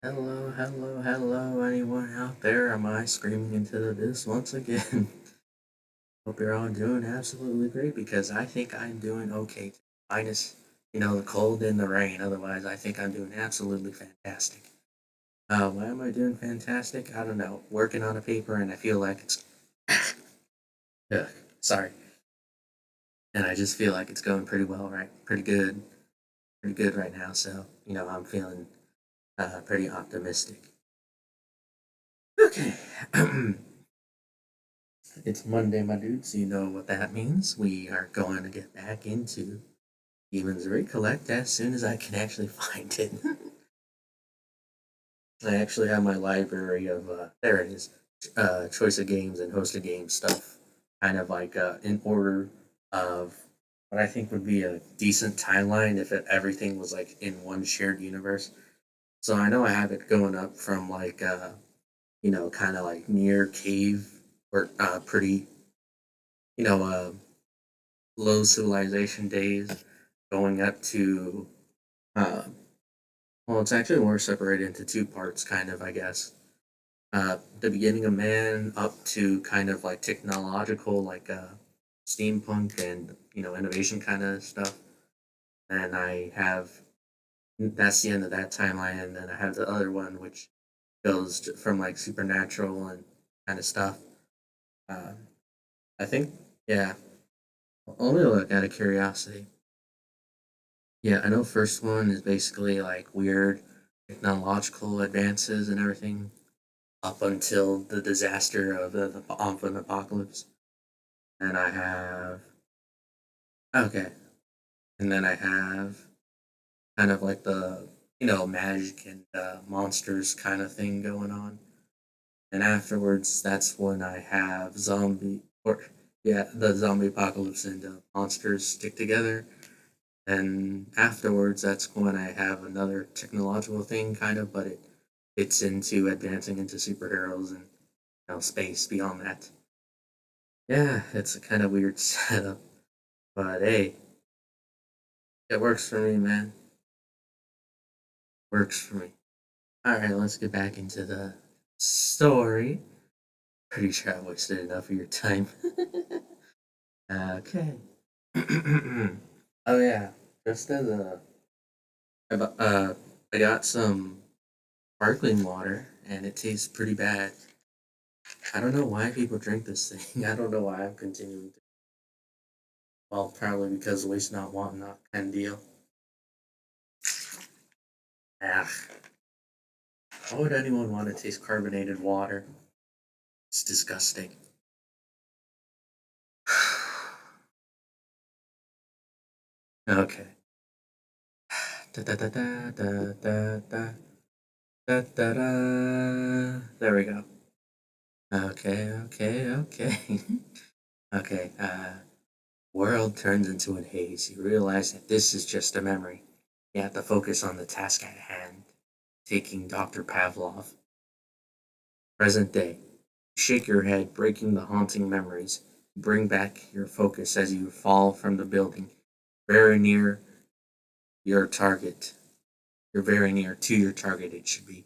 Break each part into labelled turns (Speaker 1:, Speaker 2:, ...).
Speaker 1: Hello, hello, hello, anyone out there? Am I screaming into the abyss once again? Hope you're all doing absolutely great because I think I'm doing okay. Minus, the cold and the rain. Otherwise, I think I'm doing absolutely fantastic. Why am I doing fantastic? I don't know. Working on a paper and I feel like it's. Ugh, sorry. And I just feel like it's going pretty well, right? Pretty good right now. So, I'm feeling pretty optimistic. Okay. It's Monday, my dude, so you know what that means. We are going to get back into Demons Recollect as soon as I can actually find it. I actually have my library of, there it is, choice of games and host of games stuff, kind of like in order of what I think would be a decent timeline if everything was like in one shared universe. So I know I have it going up from like, kind of like near cave or pretty, you know, uh, low civilization days going up to uh well, it's actually more separated into two parts, kind of, I guess. The beginning of man up to kind of like technological, like steampunk and innovation kind of stuff. And I have that's the end of that timeline, and then I have the other one which goes from like supernatural and kind of stuff. Uh, I think, yeah. Only look out of curiosity. Yeah, I know first one is basically like weird technological advances and everything up until the disaster of an apocalypse. And I have okay, and then I have kind of like the magic and monsters kind of thing going on. And afterwards, that's when I have zombie or yeah, the zombie apocalypse and monsters stick together. And afterwards, that's when I have another technological thing, kind of, but it fits into advancing into superheroes and space beyond that. Yeah, it's a kind of weird setup, but hey, it works for me, man. Works for me. All right, let's get back into the story. Pretty sure I wasted enough of your time. Okay. Oh yeah, just as a, I got some sparkling water, and it tastes pretty bad. I don't know why people drink this thing. I don't know why I'm continuing to. Well, probably because waste not, want not kind of deal. Ah, why would anyone want to taste carbonated water? It's disgusting. Okay. Da da da da da da da da da da. There we go. Okay, okay, okay. Okay, world turns into a haze. You realize that this is just a memory. You have to focus on the task at hand, taking Dr. Pavlov. Present day. You shake your head, breaking the haunting memories. You bring back your focus as you fall from the building, very near your target. You're very near to your target, it should be.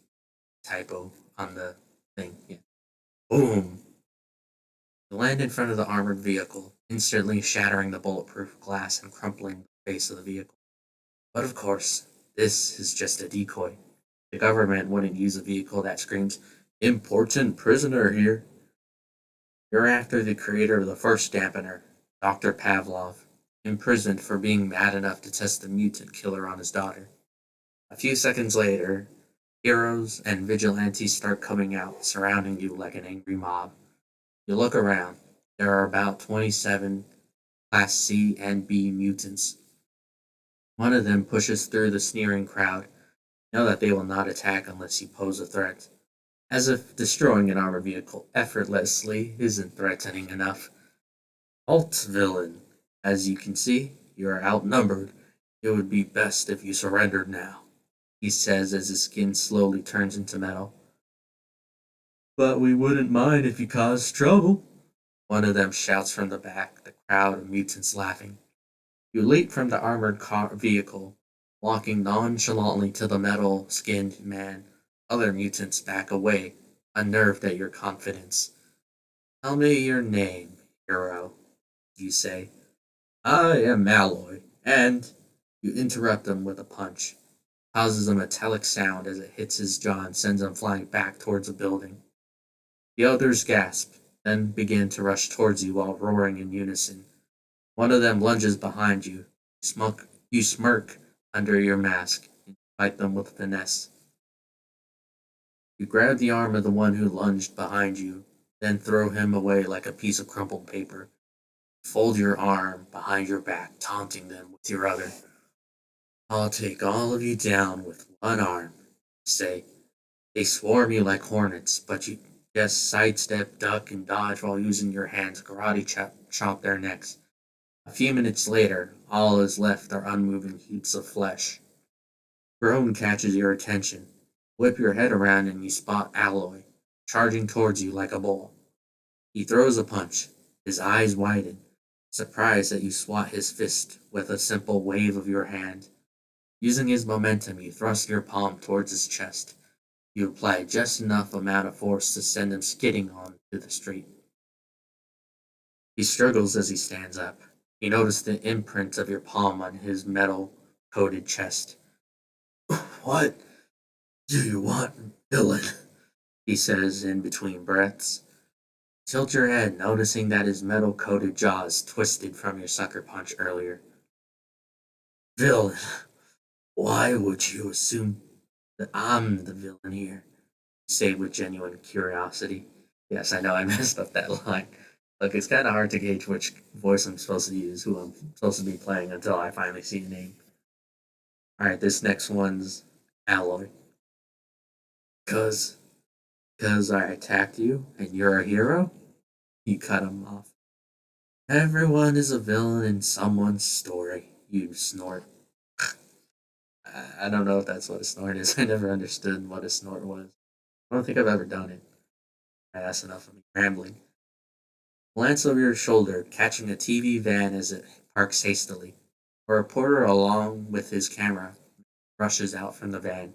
Speaker 1: Typo on the thing. Yeah. Boom! You land in front of the armored vehicle, instantly shattering the bulletproof glass and crumpling the face of the vehicle. But of course, this is just a decoy. The government wouldn't use a vehicle that screams, "Important prisoner here." You're after the creator of the first dampener, Dr. Pavlov, imprisoned for being mad enough to test the mutant killer on his daughter. A few seconds later, heroes and vigilantes start coming out, surrounding you like an angry mob. You look around. There are about 27 Class C and B mutants. One of them pushes through the sneering crowd. You know that they will not attack unless you pose a threat. As if destroying an armored vehicle effortlessly isn't threatening enough. Halt, villain. As you can see, you are outnumbered. It would be best if you surrendered now, he says as his skin slowly turns into metal. But we wouldn't mind if you caused trouble, one of them shouts from the back, the crowd of mutants laughing. You leap from the armored vehicle, walking nonchalantly to the metal skinned man. Other mutants back away, unnerved at your confidence. Tell me your name, hero, you say. I am Malloy, and you interrupt him with a punch. Causes a metallic sound as it hits his jaw and sends him flying back towards the building. The others gasp, then begin to rush towards you while roaring in unison. One of them lunges behind you. You smirk under your mask and fight them with finesse. You grab the arm of the one who lunged behind you, then throw him away like a piece of crumpled paper. Fold your arm behind your back, taunting them with your other. I'll take all of you down with one arm, say. They swarm you like hornets, but you just sidestep, duck, and dodge while using your hands to karate chop their necks. A few minutes later, all is left are unmoving heaps of flesh. Groan catches your attention. Whip your head around and you spot Alloy, charging towards you like a bull. He throws a punch. His eyes widen, surprised that you swat his fist with a simple wave of your hand. Using his momentum, you thrust your palm towards his chest. You apply just enough amount of force to send him skidding onto the street. He struggles as he stands up. You notice the imprint of your palm on his metal-coated chest. What do you want, villain? He says in between breaths. Tilt your head, noticing that his metal-coated jaw is twisted from your sucker punch earlier. Villain, why would you assume that I'm the villain here? Say with genuine curiosity. Yes, I know I messed up that line. Look, it's kind of hard to gauge which voice I'm supposed to use, who I'm supposed to be playing until I finally see a name. Alright, this next one's Alloy. Cause I attacked you and you're a hero? You cut him off. Everyone is a villain in someone's story, you snort. I don't know if that's what a snort is. I never understood what a snort was. I don't think I've ever done it. That's enough of me rambling. Glance over your shoulder, catching a TV van as it parks hastily. A reporter, along with his camera, rushes out from the van.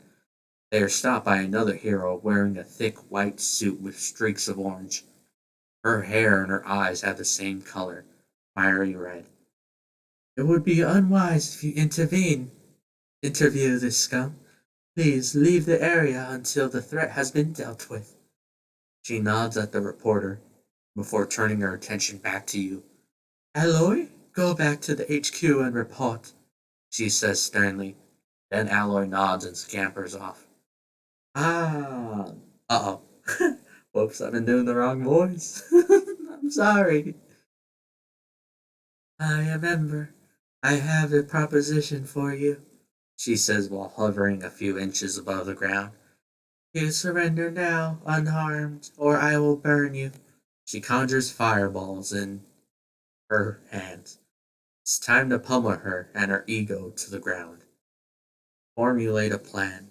Speaker 1: They are stopped by another hero wearing a thick white suit with streaks of orange. Her hair and her eyes have the same color, fiery red. It would be unwise if you interview this scum. Please leave the area until the threat has been dealt with. She nods at the reporter before turning her attention back to you. Alloy, go back to the HQ and report, she says sternly. Then Alloy nods and scampers off. Ah, uh-oh. Whoops, I've been doing the wrong voice. I'm sorry. I am Ember. I have a proposition for you, she says while hovering a few inches above the ground. You surrender now, unharmed, or I will burn you. She conjures fireballs in her hands. It's time to pummel her and her ego to the ground. Formulate a plan.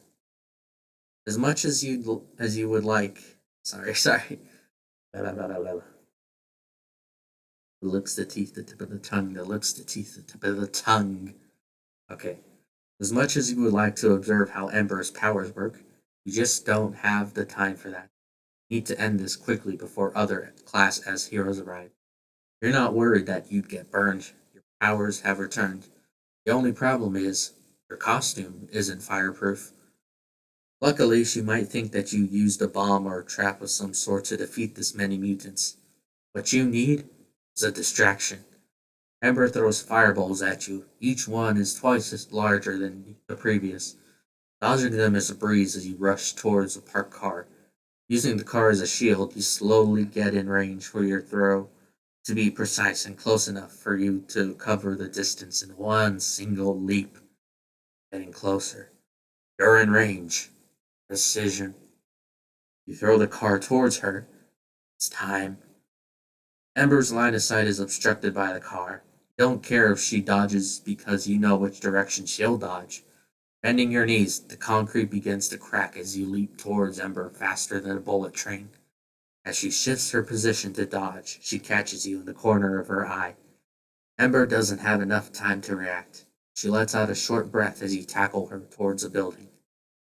Speaker 1: As much as you would like. Sorry. Blah, blah, blah, blah. The lips, the teeth, the tip of the tongue. The lips, the teeth, the tip of the tongue. Okay. As much as you would like to observe how Ember's powers work, you just don't have the time for that. You need to end this quickly before other Class S heroes arrive. You're not worried that you'd get burned. Your powers have returned. The only problem is, your costume isn't fireproof. Luckily, she might think that you used a bomb or a trap of some sort to defeat this many mutants. What you need is a distraction. Ember throws fireballs at you. Each one is twice as larger than the previous. Dodging them is a breeze as you rush towards a parked car. Using the car as a shield, you slowly get in range for your throw to be precise and close enough for you to cover the distance in one single leap. Getting closer. You're in range. Precision. You throw the car towards her. It's time. Ember's line of sight is obstructed by the car. You don't care if she dodges because you know which direction she'll dodge. Bending your knees, the concrete begins to crack as you leap towards Ember faster than a bullet train. As she shifts her position to dodge, she catches you in the corner of her eye. Ember doesn't have enough time to react. She lets out a short breath as you tackle her towards a building.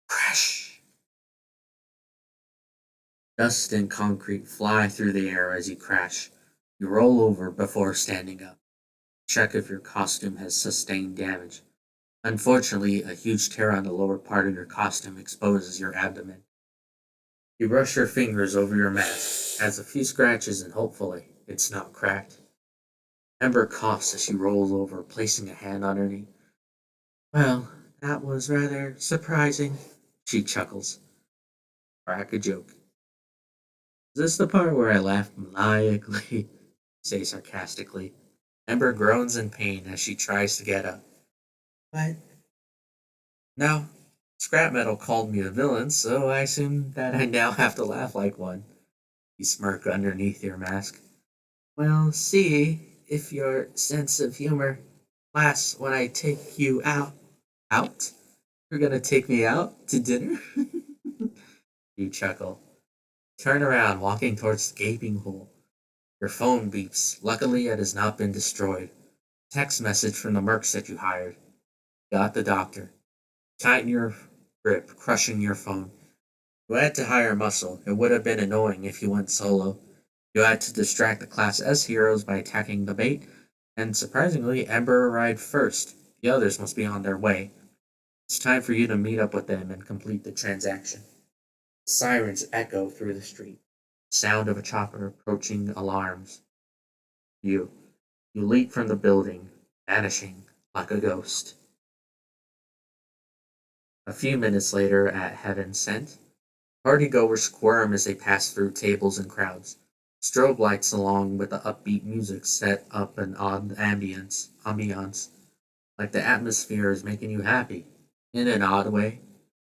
Speaker 1: Crash! Dust and concrete fly through the air as you crash. You roll over before standing up. Check if your costume has sustained damage. Unfortunately, a huge tear on the lower part of your costume exposes your abdomen. You brush your fingers over your mask, has a few scratches, and hopefully it's not cracked. Ember coughs as she rolls over, placing a hand on her knee. Well, that was rather surprising, she chuckles. Crack a joke. Is this the part where I laugh maniacally? Say sarcastically. Ember groans in pain as she tries to get up. But now, scrap metal called me a villain, so I assume that I now have to laugh like one. You smirk underneath your mask. We'll see if your sense of humor lasts when I take you out. Out? You're gonna take me out to dinner? You chuckle. Turn around, walking towards the gaping hole. Your phone beeps. Luckily, it has not been destroyed. Text message from the mercs that you hired. Got the doctor. Tighten your grip, crushing your phone. You had to hire muscle. It would have been annoying if you went solo. You had to distract the Class S heroes by attacking the bait, and surprisingly, Ember arrived first. The others must be on their way. It's time for you to meet up with them and complete the transaction. Sirens echo through the street. Sound of a chopper approaching alarms. You. You leap from the building, vanishing like a ghost. A few minutes later, at Heaven Sent, partygoers squirm as they pass through tables and crowds. Strobe lights along with the upbeat music set up an odd ambiance, like the atmosphere is making you happy. In an odd way.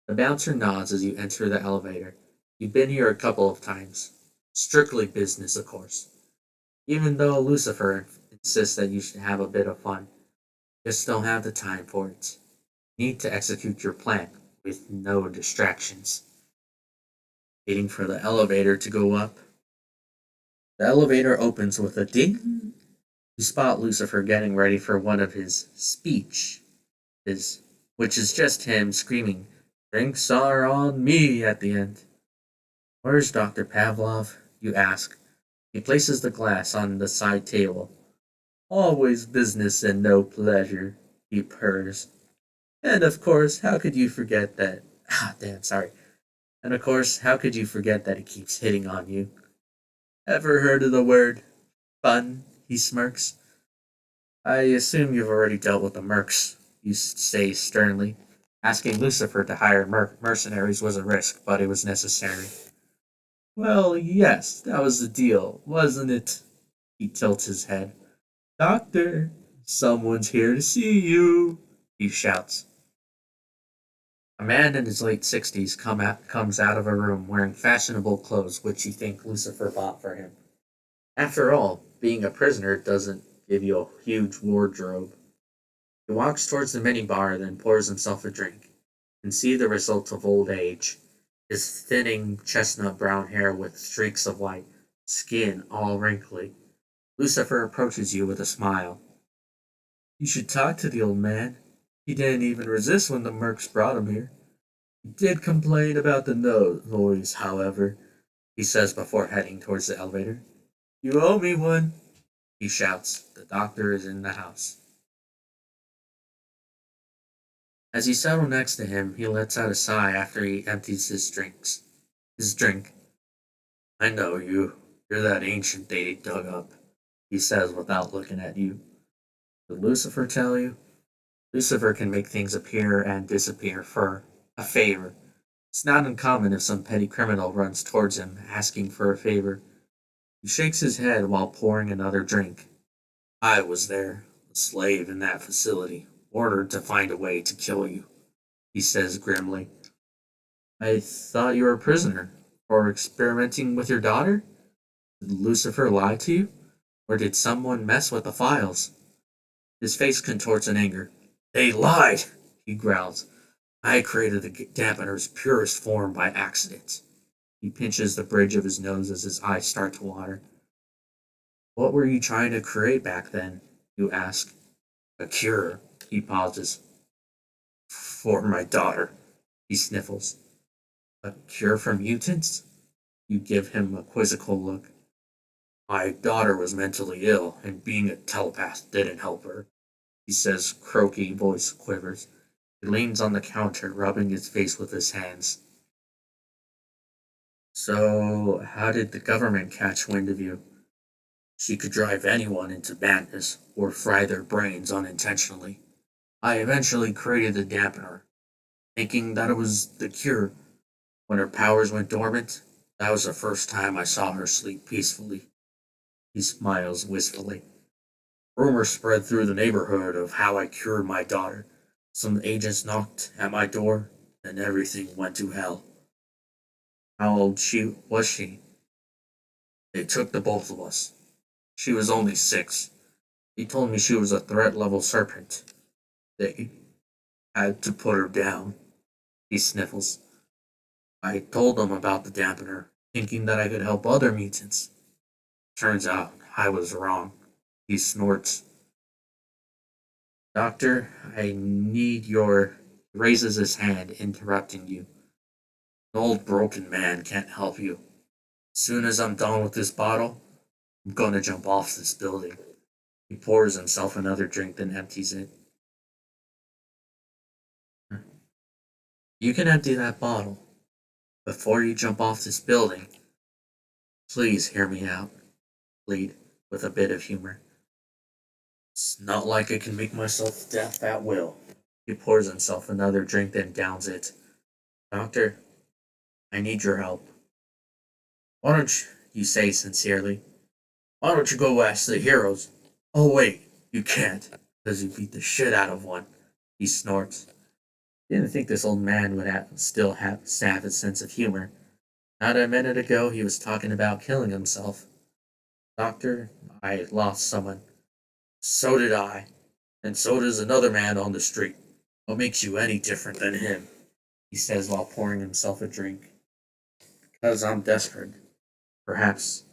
Speaker 1: The bouncer nods as you enter the elevator. You've been here a couple of times. Strictly business, of course. Even though Lucifer insists that you should have a bit of fun. Just don't have the time for it. Need to execute your plan with no distractions. Waiting for the elevator to go up. The elevator opens with a ding. You spot Lucifer getting ready for one of his speech, which is just him screaming, "Drinks are on me" at the end. Where's Dr. Pavlov? You ask. He places the glass on the side table. Always business and no pleasure, he purrs. And of course, how could you forget that? Ah, damn, sorry. And of course, how could you forget that he keeps hitting on you? Ever heard of the word fun? He smirks. I assume you've already dealt with the mercs, you say sternly. Asking Lucifer to hire mercenaries was a risk, but it was necessary. Well, yes, that was the deal, wasn't it? He tilts his head. Doctor, someone's here to see you, he shouts. A man in his late 60s comes out of a room wearing fashionable clothes which you think Lucifer bought for him. After all, being a prisoner doesn't give you a huge wardrobe. He walks towards the minibar, then pours himself a drink. You can see the result of old age. His thinning chestnut brown hair with streaks of white, skin all wrinkly. Lucifer approaches you with a smile. You should talk to the old man. He didn't even resist when the mercs brought him here. He did complain about the noise, however, he says before heading towards the elevator. You owe me one, he shouts. The doctor is in the house. As you settle next to him, he lets out a sigh after he empties his drink. I know you. You're that ancient they dug up, he says without looking at you. Did Lucifer tell you? Lucifer can make things appear and disappear for a favor. It's not uncommon if some petty criminal runs towards him asking for a favor. He shakes his head while pouring another drink. I was there, a slave in that facility, ordered to find a way to kill you, he says grimly. I thought you were a prisoner. For experimenting with your daughter? Did Lucifer lie to you? Or did someone mess with the files? His face contorts in anger. They lied, he growls. I created the dampener's purest form by accident. He pinches the bridge of his nose as his eyes start to water. What were you trying to create back then? You ask. A cure. He pauses. For my daughter. He sniffles. A cure for mutants? You give him a quizzical look. My daughter was mentally ill, and being a telepath didn't help her. He says, croaky voice quivers. He leans on the counter, rubbing his face with his hands. So, how did the government catch wind of you? She could drive anyone into madness or fry their brains unintentionally. I eventually created the dampener, thinking that it was the cure. When her powers went dormant, that was the first time I saw her sleep peacefully. He smiles wistfully. Rumors spread through the neighborhood of how I cured my daughter. Some agents knocked at my door, and everything went to hell. How old was she? They took the both of us. She was only 6. He told me she was a threat level serpent. They had to put her down. He sniffles. I told them about the dampener, thinking that I could help other mutants. Turns out I was wrong. He snorts. Doctor, I need your. Raises his hand, interrupting you. An old broken man can't help you. As soon as I'm done with this bottle, I'm gonna jump off this building. He pours himself another drink, then empties it. You can empty that bottle. Before you jump off this building, please hear me out. Plead, with a bit of humor. It's not like I can make myself deaf at will. He pours himself another drink, then downs it. Doctor, I need your help. Why don't you say sincerely? Why don't you go ask the heroes? Oh, wait, you can't, because you beat the shit out of one. He snorts. Didn't think this old man would still have a sense of humor. Not a minute ago, he was talking about killing himself. Doctor, I lost someone. So did I. And so does another man on the street. What makes you any different than him? He says while pouring himself a drink. Because I'm desperate. Perhaps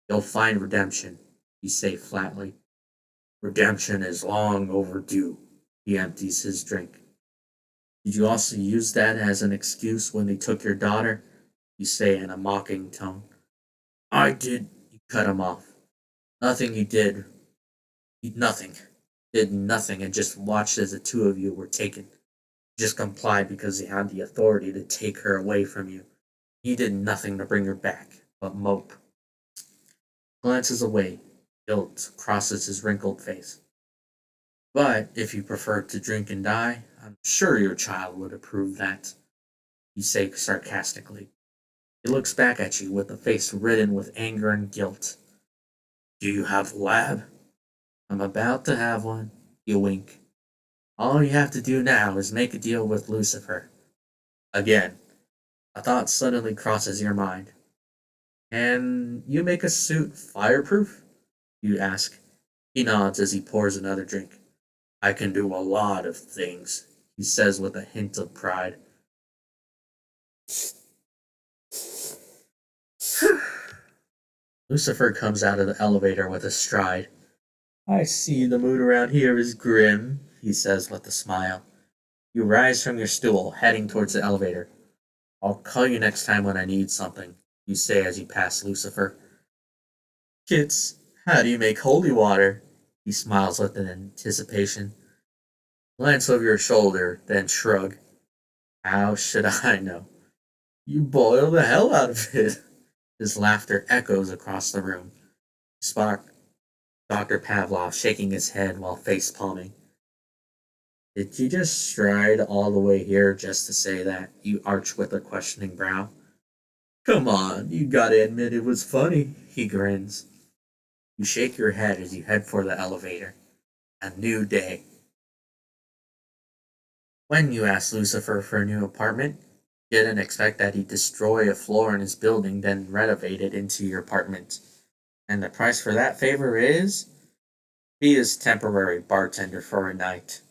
Speaker 1: you'll find redemption, he says flatly. Redemption is long overdue. He empties his drink. Did you also use that as an excuse when they took your daughter? You say in a mocking tone. I did. You cut him off. Nothing you did. Nothing. Did nothing and just watched as the two of you were taken. You just complied because he had the authority to take her away from you. He did nothing to bring her back, but mope. Glances away. Guilt crosses his wrinkled face. But if you prefer to drink and die, I'm sure your child would approve that, you say sarcastically. He looks back at you with a face ridden with anger and guilt. Do you have a lab? I'm about to have one. You wink. All you have to do now is make a deal with Lucifer. Again, a thought suddenly crosses your mind. Can you make a suit fireproof? You ask. He nods as he pours another drink. I can do a lot of things, he says with a hint of pride. Lucifer comes out of the elevator with a stride. I see the mood around here is grim, he says with a smile. You rise from your stool, heading towards the elevator. I'll call you next time when I need something, you say as you pass Lucifer. Kits, how do you make holy water? He smiles with an anticipation. Glance over your shoulder, then shrug. How should I know? You boil the hell out of it. His laughter echoes across the room. Spock, Dr. Pavlov shaking his head while face palming. Did you just stride all the way here just to say that? You arch with a questioning brow. Come on, you gotta admit it was funny. He grins. You shake your head as you head for the elevator. A new day. When you ask Lucifer for a new apartment, you didn't expect that he'd destroy a floor in his building, then renovate it into your apartment. And the price for that favor is? Be his temporary bartender for a night.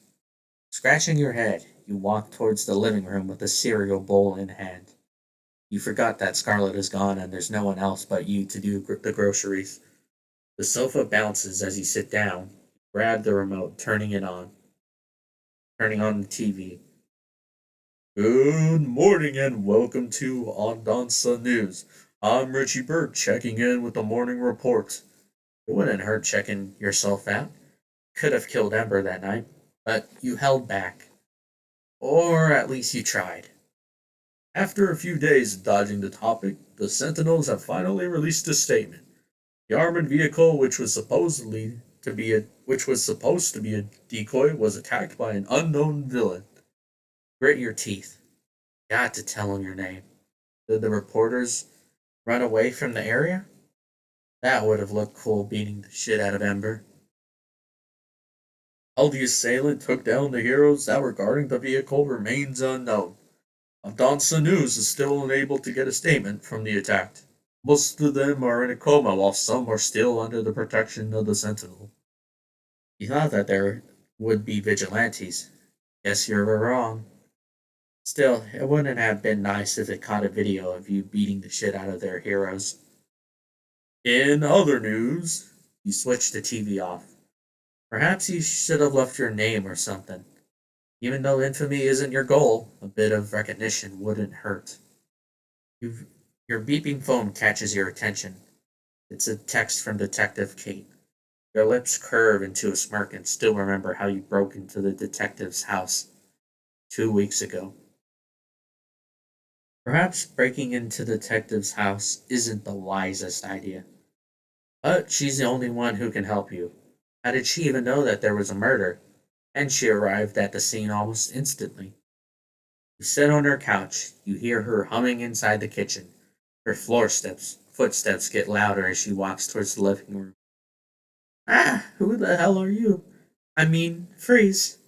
Speaker 1: Scratching your head, you walk towards the living room with a cereal bowl in hand. You forgot that Scarlet is gone and there's no one else but you to do the groceries. The sofa bounces as you sit down. Grab the remote, turning on the TV. Good morning and welcome to Ondansa News. I'm Richie Burt checking in with the morning report. It wouldn't hurt checking yourself out. Could have killed Ember that night, but you held back. Or at least you tried. After a few days of dodging the topic, the Sentinels have finally released a statement. The armored vehicle, which was supposed to be a decoy, was attacked by an unknown villain. Grit your teeth. Got to tell him your name. Did the reporters run away from the area? That would have looked cool beating the shit out of Ember. How the assailant took down the heroes that were guarding the vehicle remains unknown. Adonsa News is still unable to get a statement from the attacked. Most of them are in a coma while some are still under the protection of the Sentinel. You thought that there would be vigilantes. Guess you were wrong. Still, it wouldn't have been nice if it caught a video of you beating the shit out of their heroes. In other news, you switched the TV off. Perhaps you should have left your name or something. Even though infamy isn't your goal, a bit of recognition wouldn't hurt. You've, your beeping phone catches your attention. It's a text from Detective Kate. Your lips curve into a smirk and still remember how you broke into the detective's house 2 weeks ago. Perhaps breaking into the detective's house isn't the wisest idea. But she's the only one who can help you. How did she even know that there was a murder? And she arrived at the scene almost instantly. You sit on her couch, you hear her humming inside the kitchen. Her footsteps get louder as she walks towards the living room. Ah, who the hell are you? I mean, Freeze.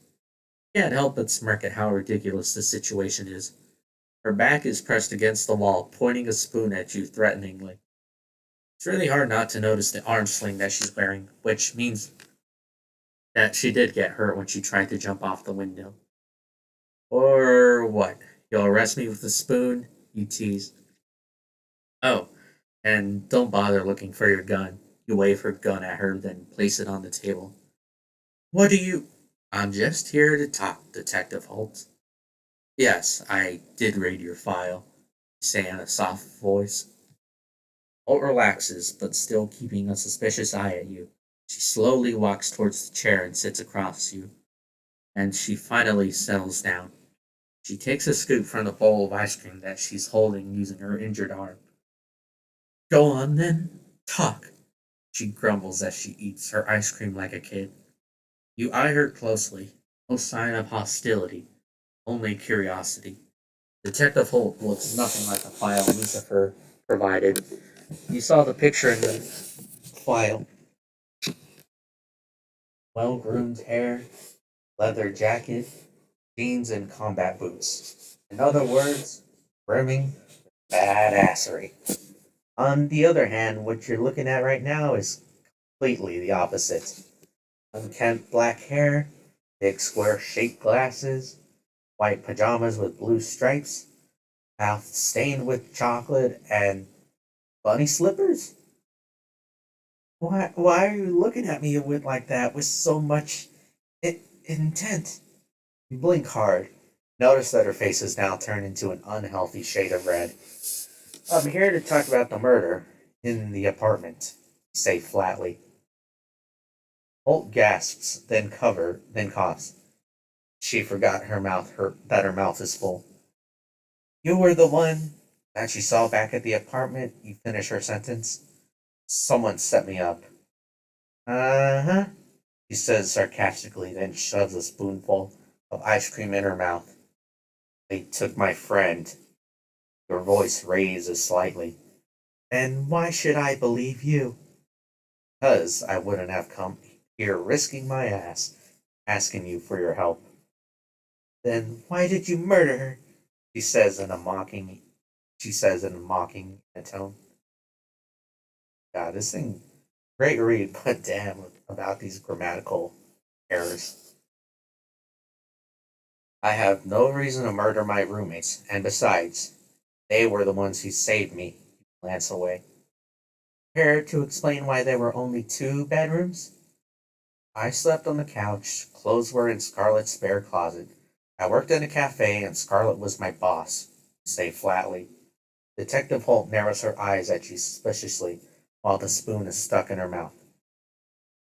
Speaker 1: Can't help but smirk at how ridiculous the situation is. Her back is pressed against the wall, pointing a spoon at you threateningly. It's really hard not to notice the arm sling that she's wearing, which means that she did get hurt when she tried to jump off the window. Or what? You'll arrest me with a spoon? You tease. Oh, and don't bother looking for your gun. You wave her gun at her, then place it on the table. What do you. I'm just here to talk, Detective Holt. Yes, I did read your file, you say in a soft voice. Holt relaxes, but still keeping a suspicious eye at you. She slowly walks towards the chair and sits across you, and she finally settles down. She takes a scoop from the bowl of ice cream that she's holding using her injured arm. Go on then, talk, she grumbles as she eats her ice cream like a kid. You eye her closely. No sign of hostility, only curiosity. Detective Holt looks nothing like the file Lucifer provided. You saw the picture in the file. Well groomed hair, leather jacket, jeans, and combat boots. In other words, brimming badassery. On the other hand, what you're looking at right now is completely the opposite. Unkempt black hair, big square shaped glasses, white pajamas with blue stripes, mouth stained with chocolate, and bunny slippers? Why are you looking at me with like that with so much intent? You blink hard. Notice that her face has now turned into an unhealthy shade of red. I'm here to talk about the murder in the apartment, you say flatly. Holt gasps, then coughs. She forgot that her mouth is full. You were the one that she saw back at the apartment. You finish her sentence. Someone set me up. Uh-huh, she says sarcastically, then shoves a spoonful of ice cream in her mouth. They took my friend. Your voice raises slightly. And why should I believe you? Because I wouldn't have come here risking my ass, asking you for your help. Then why did you murder her? She says in a mocking tone. God, this thing great read, but damn about these grammatical errors. I have no reason to murder my roommates, and besides, they were the ones who saved me. Glance away. Care to explain why there were only two bedrooms? I slept on the couch. Clothes were in Scarlett's spare closet. I worked in a cafe, and Scarlett was my boss. Say flatly. Detective Holt narrows her eyes at you suspiciously while the spoon is stuck in her mouth.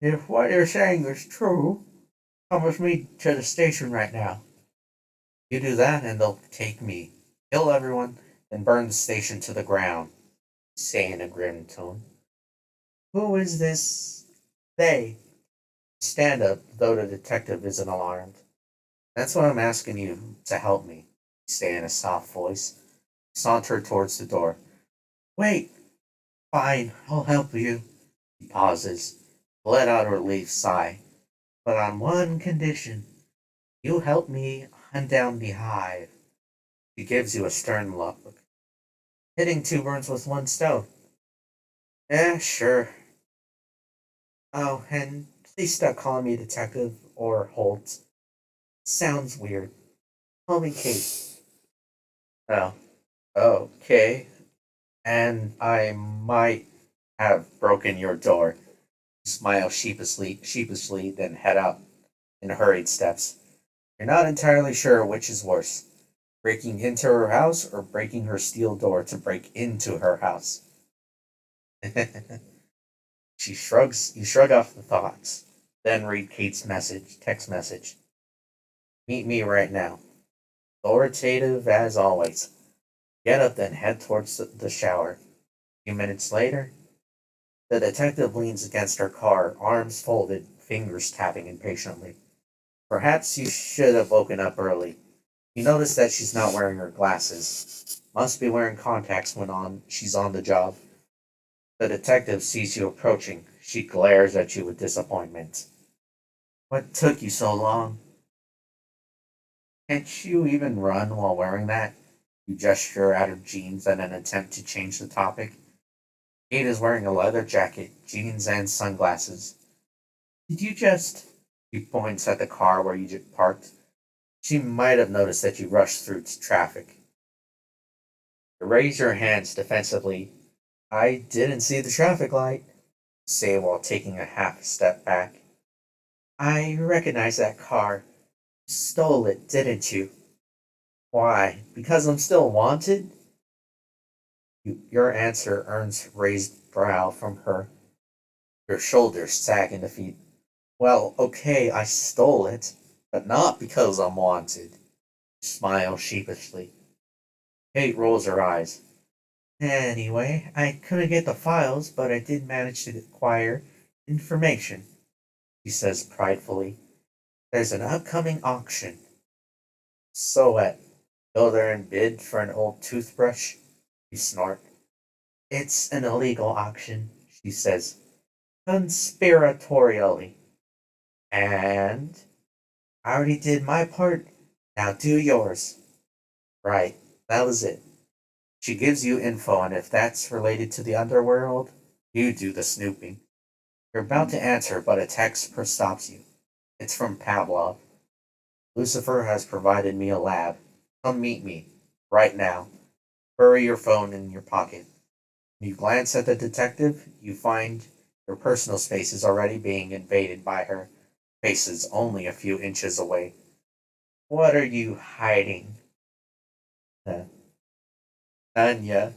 Speaker 1: If what you're saying is true, come with me to the station right now. You do that and they'll take me. Kill everyone, and burn the station to the ground, say in a grim tone. Who is this they? Stand up, though the detective isn't alarmed. That's why I'm asking you to help me, say in a soft voice. Saunter towards the door. Wait, fine, I'll help you. He pauses, let out a relieved sigh. But on one condition. You help me hunt down the hive. He gives you a stern look. Hitting two birds with one stone. Yeah, sure. Oh, and please stop calling me detective or Holt. Sounds weird. Call me Kate. Oh, okay. And I might have broken your door. Smile sheepishly, then head out in hurried steps. You're not entirely sure which is worse, breaking into her house or breaking her steel door to break into her house. She shrugs. You shrug off the thoughts, then read Kate's text message. Meet me right now. Authoritative as always. Get up, then head towards the shower. A few minutes later, the detective leans against her car, arms folded, fingers tapping impatiently. Perhaps you should have woken up early. You notice that she's not wearing her glasses. Must be wearing contacts when she's on the job. The detective sees you approaching. She glares at you with disappointment. What took you so long? Can't you even run while wearing that? You gesture at her jeans in an attempt to change the topic. Kate is wearing a leather jacket, jeans, and sunglasses. Did you just. She points at the car where you just parked. She might have noticed that you rushed through traffic. You raise your hands defensively. I didn't see the traffic light, say while taking a half step back. I recognize that car. You stole it, didn't you? Why? Because I'm still wanted? Your answer earns raised brow from her. Your shoulders sag in defeat. Well, okay, I stole it, but not because I'm wanted. Smile sheepishly. Kate rolls her eyes. Anyway, I couldn't get the files, but I did manage to acquire information, she says pridefully. There's an upcoming auction. So what? Go there and bid for an old toothbrush? You snort. It's an illegal auction, she says, conspiratorially. And I already did my part. Now do yours. Right, that was it. She gives you info, and if that's related to the underworld, you do the snooping. You're about to answer, but a text stops you. It's from Pavlov. Lucifer has provided me a lab. Come meet me. Right now. Bury your phone in your pocket. When you glance at the detective, you find your personal space is already being invaded by her. Faces only a few inches away. What are you hiding? Uh, Nanya.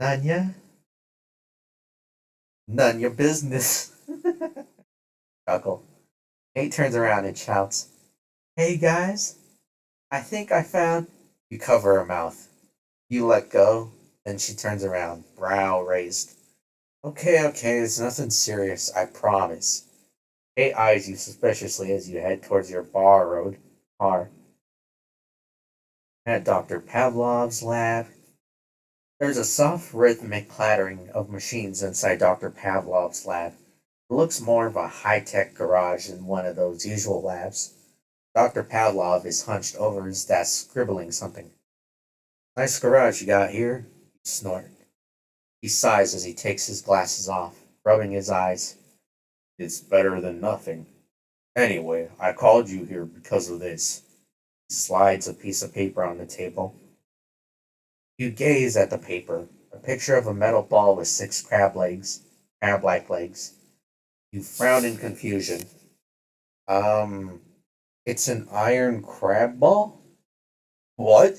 Speaker 1: Nanya? None your business. Chuckle. Kate turns around and shouts, Hey guys, I think I found. You cover her mouth. You let go. Then she turns around, brow raised. Okay, it's nothing serious, I promise. Kate eyes you suspiciously as you head towards your car. At Dr. Pavlov's lab, there's a soft rhythmic clattering of machines inside Dr. Pavlov's lab. It looks more of a high-tech garage than one of those usual labs. Dr. Pavlov is hunched over his desk, scribbling something. Nice garage you got here, he snorts. He sighs as he takes his glasses off, rubbing his eyes. It's better than nothing. Anyway, I called you here because of this. He slides a piece of paper on the table. You gaze at the paper, a picture of a metal ball with six crab-like legs. You frown in confusion. Um, it's an iron crab ball? What?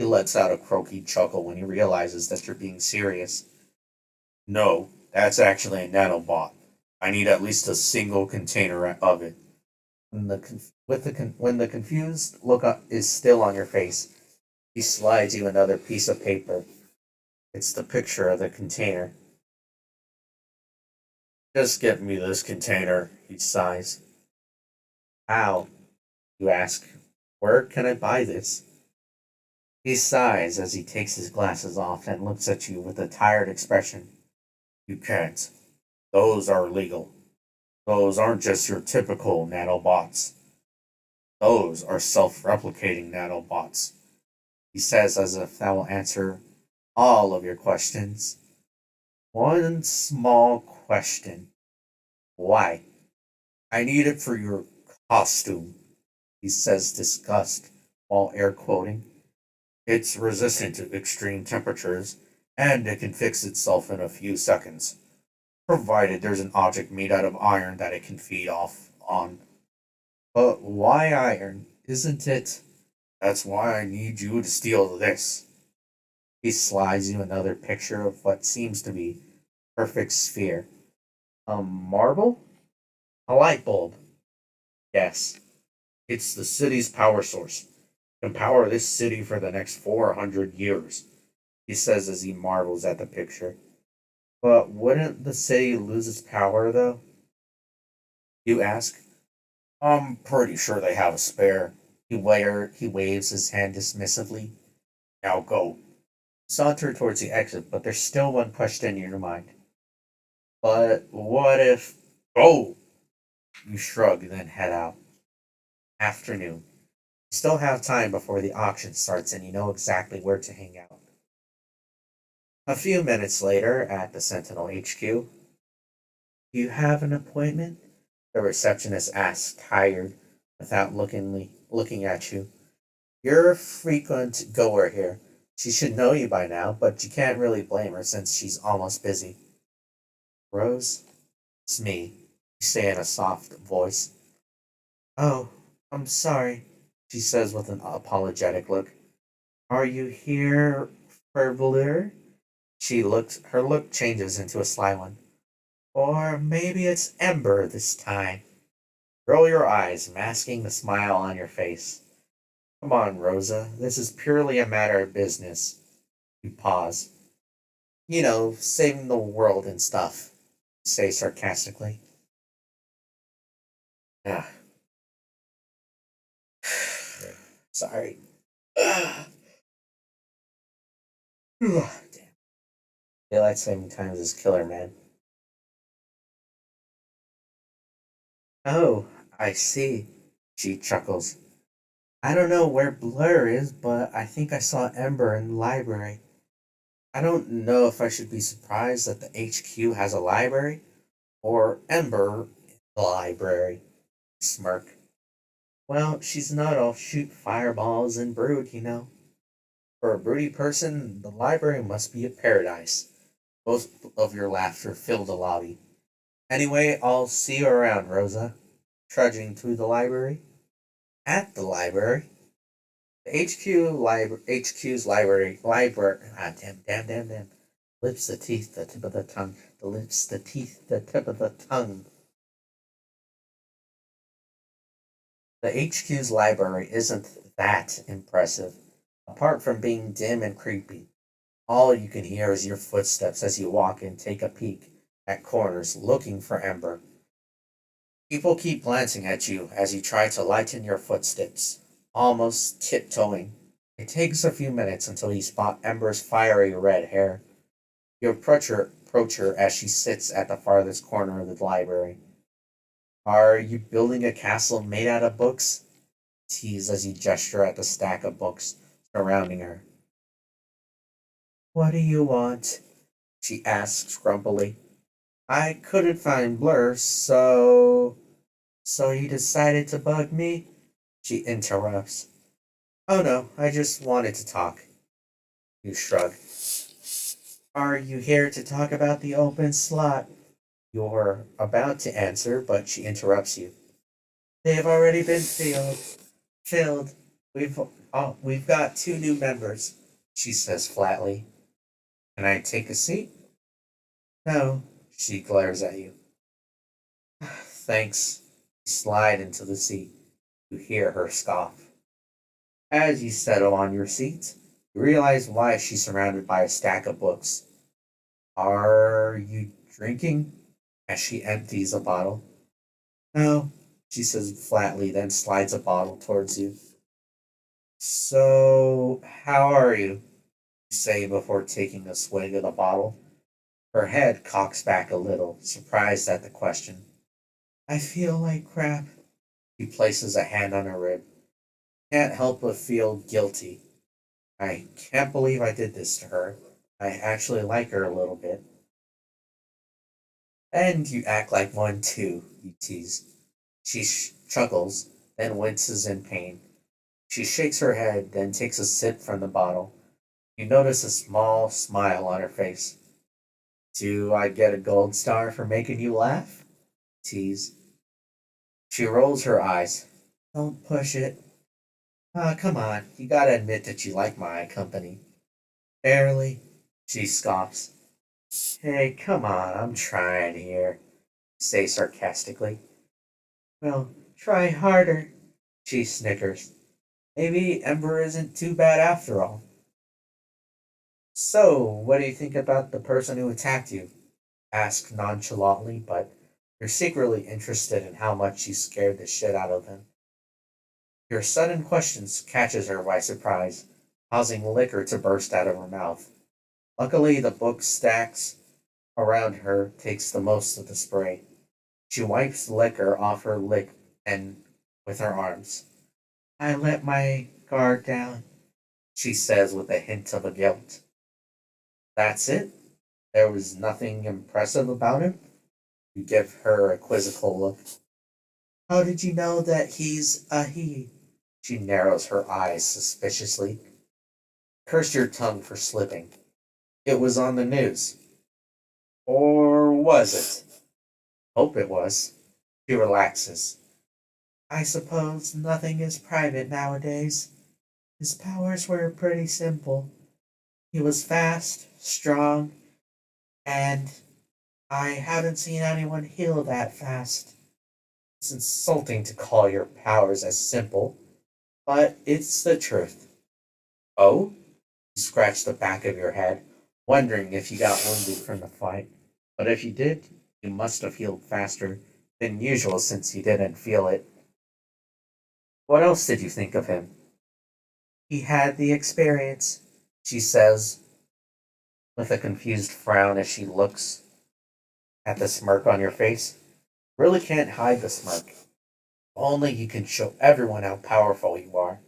Speaker 1: He lets out a croaky chuckle when he realizes that you're being serious. No, that's actually a nanobot. I need at least a single container of it. When the confused look is still on your face, he slides you another piece of paper. It's the picture of the container. Just get me this container, he sighs. How? You ask. Where can I buy this? He sighs as he takes his glasses off and looks at you with a tired expression. You can't. Those are illegal. Those aren't just your typical nanobots. Those are self-replicating nanobots, he says as if that will answer all of your questions. One small question. Why? I need it for your costume, he says, disgust, while air quoting. It's resistant to extreme temperatures, and it can fix itself in a few seconds, provided there's an object made out of iron that it can feed off on. But why iron? Isn't it? That's why I need you to steal this. He slides you another picture of what seems to be a perfect sphere. A marble? A light bulb. Yes, it's the city's power source. It can power this city for the next 400 years, he says as he marvels at the picture. But wouldn't the city lose its power, though? You ask. I'm pretty sure they have a spare. He waves his hand dismissively. Now go. Saunter towards the exit, but there's still one question in your mind. But what if... Go! You shrug, then head out. Afternoon. You still have time before the auction starts and you know exactly where to hang out. A few minutes later, at the Sentinel HQ, you have an appointment? The receptionist asks, tired, without looking at you. You're a frequent goer here. She should know you by now, but you can't really blame her since she's almost busy. Rose? It's me, you say in a soft voice. Oh, I'm sorry, she says with an apologetic look. Are you here for Blur? Her look changes into a sly one. Or maybe it's Ember this time. Roll your eyes, masking the smile on your face. Come on, Rosa, this is purely a matter of business. You pause. You know, saving the world and stuff, you say sarcastically. Ah, sorry. Damn. Daylight saving times is killer, man. Oh, I see. She chuckles. I don't know where Blur is, but I think I saw Ember in the library. I don't know if I should be surprised that the HQ has a library or Ember in the library. Smirk. Well, she's not all shoot fireballs and brood, you know. For a broody person, the library must be a paradise. Both of your laughter filled the lobby. Anyway, I'll see you around, Rosa. Trudging through the library. At the library. HQ's library. Ah, damn. Lips, the teeth, the tip of the tongue. The lips, the teeth, the tip of the tongue. The HQ's library isn't that impressive. Apart from being dim and creepy, all you can hear is your footsteps as you walk and take a peek at corners looking for Ember. People keep glancing at you as you try to lighten your footsteps, almost tiptoeing. It takes a few minutes until you spot Ember's fiery red hair. You approach her as she sits at the farthest corner of the library. Are you building a castle made out of books? Tease as you gesture at the stack of books surrounding her. What do you want? She asks grumpily. I couldn't find Blur, so... So you decided to bug me? She interrupts. Oh no, I just wanted to talk. You shrug. Are you here to talk about the open slot? You're about to answer, but she interrupts you. They have already been filled. We've got two new members. she says flatly. Can I take a seat? No, she glares at you. Thanks. You slide into the seat. You hear her scoff. As you settle on your seat, you realize why she's surrounded by a stack of books. Are you drinking? As she empties a bottle. No, she says flatly, then slides a bottle towards you. So, how are you? You say before taking a swig of the bottle. Her head cocks back a little, surprised at the question. I feel like crap. He places a hand on her rib. Can't help but feel guilty. I can't believe I did this to her. I actually like her a little bit. And you act like one too, you tease. She chuckles, then winces in pain. She shakes her head, then takes a sip from the bottle. You notice a small smile on her face. Do I get a gold star for making you laugh? Tease. She rolls her eyes. Don't push it. Ah, come on. You gotta admit that you like my company. Barely. She scoffs. Hey, come on. I'm trying here. You say sarcastically. Well, try harder. She snickers. Maybe Ember isn't too bad after all. So, what do you think about the person who attacked you? Ask nonchalantly, but you're secretly interested in how much you scared the shit out of him. Your sudden question catches her by surprise, causing liquor to burst out of her mouth. Luckily, the book stacks around her takes the most of the spray. She wipes liquor off her lip and with her arms. I let my guard down, she says with a hint of a guilt. That's it? There was nothing impressive about him? You give her a quizzical look. How did you know that he's a he? She narrows her eyes suspiciously. Curse your tongue for slipping. It was on the news. Or was it? Hope it was. She relaxes. I suppose nothing is private nowadays. His powers were pretty simple. He was fast, strong, and I haven't seen anyone heal that fast. It's insulting to call your powers as simple, but it's the truth. Oh? You scratch the back of your head, wondering if you got wounded from the fight. But if you did, you must have healed faster than usual since you didn't feel it. What else did you think of him? He had the experience, she says, with a confused frown as she looks at the smirk on your face. Really can't hide the smirk. Only you can show everyone how powerful you are.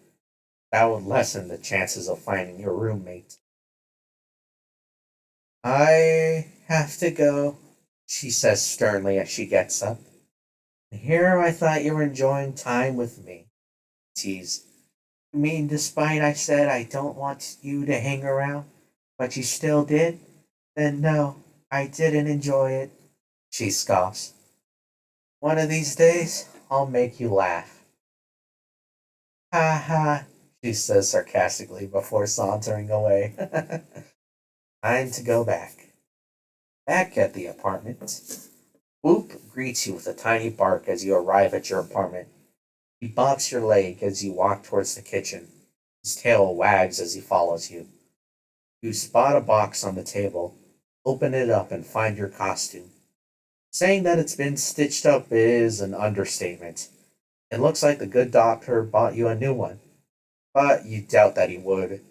Speaker 1: That would lessen the chances of finding your roommate. I have to go, she says sternly as she gets up. Here I thought you were enjoying time with me. Tease. You mean despite I said I don't want you to hang around, but you still did? Then no, I didn't enjoy it. She scoffs. One of these days, I'll make you laugh. Ha ha, she says sarcastically before sauntering away. Time to go back. Back at the apartment, Boop greets you with a tiny bark as you arrive at your apartment. He bops your leg as you walk towards the kitchen. His tail wags as he follows you. You spot a box on the table, open it up, and find your costume. Saying that it's been stitched up is an understatement. It looks like the good doctor bought you a new one, but you doubt that he would.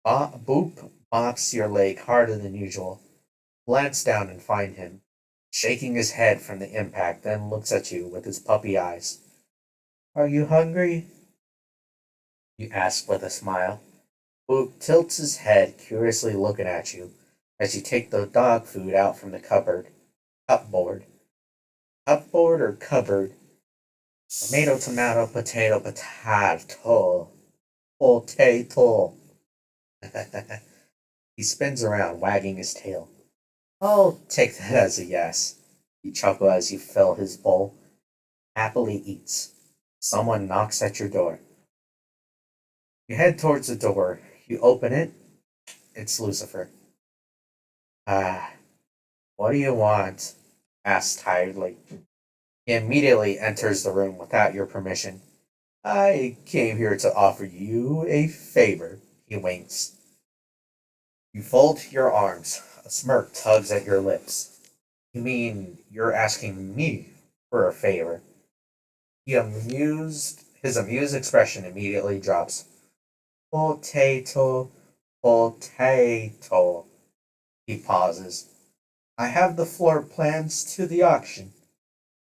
Speaker 1: Boop bops your leg harder than usual. Glance down and find him, shaking his head from the impact, then looks at you with his puppy eyes. Are you hungry? You ask with a smile. Boop tilts his head, curiously looking at you as you take the dog food out from the cupboard. Cupboard. Cupboard or cupboard? Tomato, tomato, potato, potato. Potato. He spins around, wagging his tail. I'll take that as a yes. You chuckle as you fill his bowl. Happily eats. Someone knocks at your door. You head towards the door, You open it, it's Lucifer. Ah, what do you want? Asks tiredly. He immediately enters the room without your permission. I came here to offer you a favor. He winks. You fold your arms. A smirk tugs at your lips. You mean you're asking me for a favor? His amused expression immediately drops. Potato, potato. He pauses. I have the floor plans to the auction.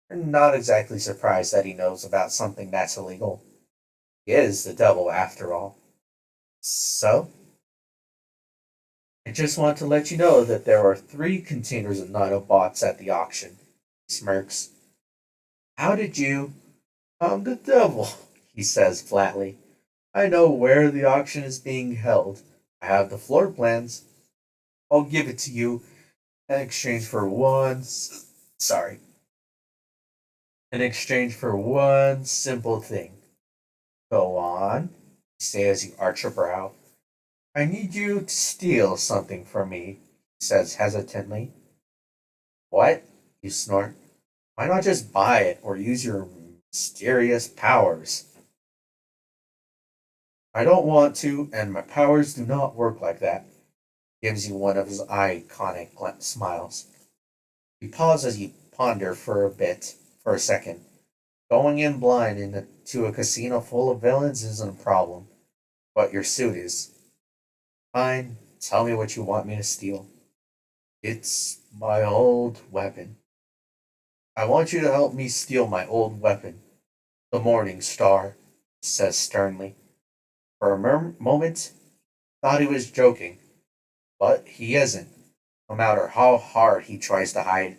Speaker 1: You're not exactly surprised that he knows about something that's illegal. He is the devil after all. So, I just want to let you know that there are 3 containers of nanobots at the auction. He smirks. How did you? I'm the devil, he says flatly. I know where the auction is being held. I have the floor plans. I'll give it to you in exchange for sorry, in exchange for one simple thing. Go on, you say as you arch your brow. I need you to steal something from me, he says hesitantly. What? You snort. Why not just buy it or use your mysterious powers? I don't want to, and my powers do not work like that. Gives you one of his iconic smiles. You pause as you ponder for a second. Going in blind into a casino full of villains isn't a problem, but your suit is. Fine, tell me what you want me to steal. It's my old weapon. I want you to help me steal my old weapon, the Morning Star, he says sternly. For a moment, thought he was joking, but he isn't. No matter how hard he tries to hide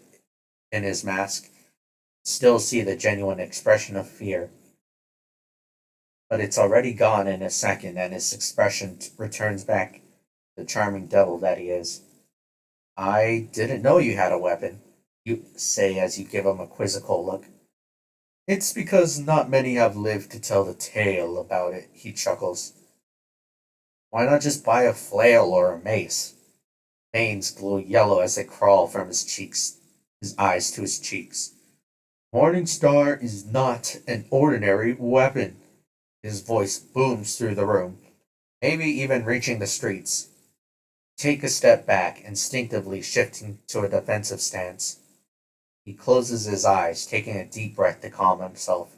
Speaker 1: in his mask, still see the genuine expression of fear. But it's already gone in a second, and his expression returns back to the charming devil that he is. I didn't know you had a weapon, you say as you give him a quizzical look. It's because not many have lived to tell the tale about it, he chuckles. Why not just buy a flail or a mace? Veins glow yellow as they crawl from his eyes to his cheeks. Morning Star is not an ordinary weapon. His voice booms through the room, maybe even reaching the streets. Take a step back, instinctively shifting to a defensive stance. He closes his eyes, taking a deep breath to calm himself.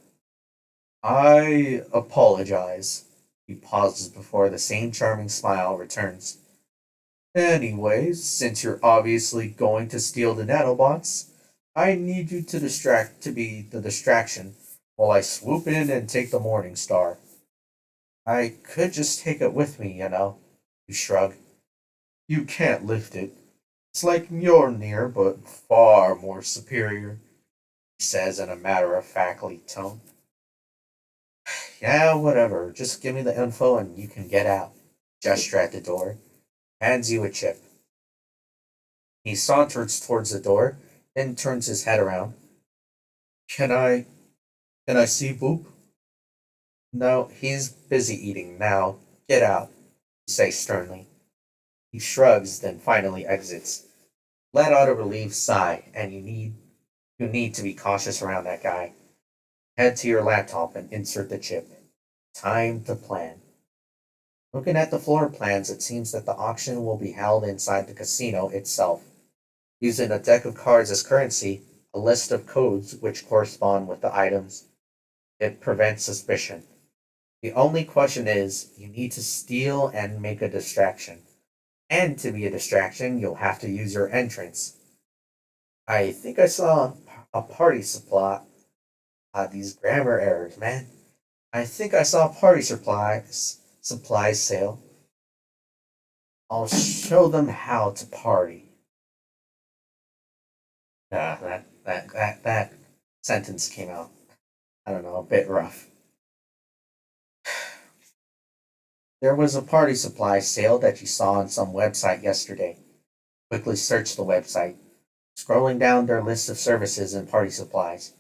Speaker 1: I apologize. He pauses before the same charming smile returns. Anyways, since you're obviously going to steal the nanobots, I need you to be the distraction while I swoop in and take the Morning Star. I could just take it with me, you know. You shrug. You can't lift it. It's like Mjolnir, but far more superior, he says in a matter-of-factly tone. Yeah, whatever. Just give me the info and you can get out. Gesture at the door. Hands you a chip. He saunters towards the door, then turns his head around. Can I can I see Boop? No, he's busy eating now. Get out, you say sternly. He shrugs, then finally exits. Let out a relieved sigh, and you need to be cautious around that guy. Head to your laptop and insert the chip. Time to plan. Looking at the floor plans, it seems that the auction will be held inside the casino itself. Using a deck of cards as currency, a list of codes which correspond with the items. It prevents suspicion. The only question is, you need to steal and make a distraction. And to be a distraction, you'll have to use your entrance. I think I saw a party supply. These grammar errors, man. I think I saw a party supplies sale. I'll show them how to party. That sentence came out, I don't know, a bit rough. There was a party supply sale that you saw on some website yesterday. Quickly search the website. Scrolling down their list of services and party supplies.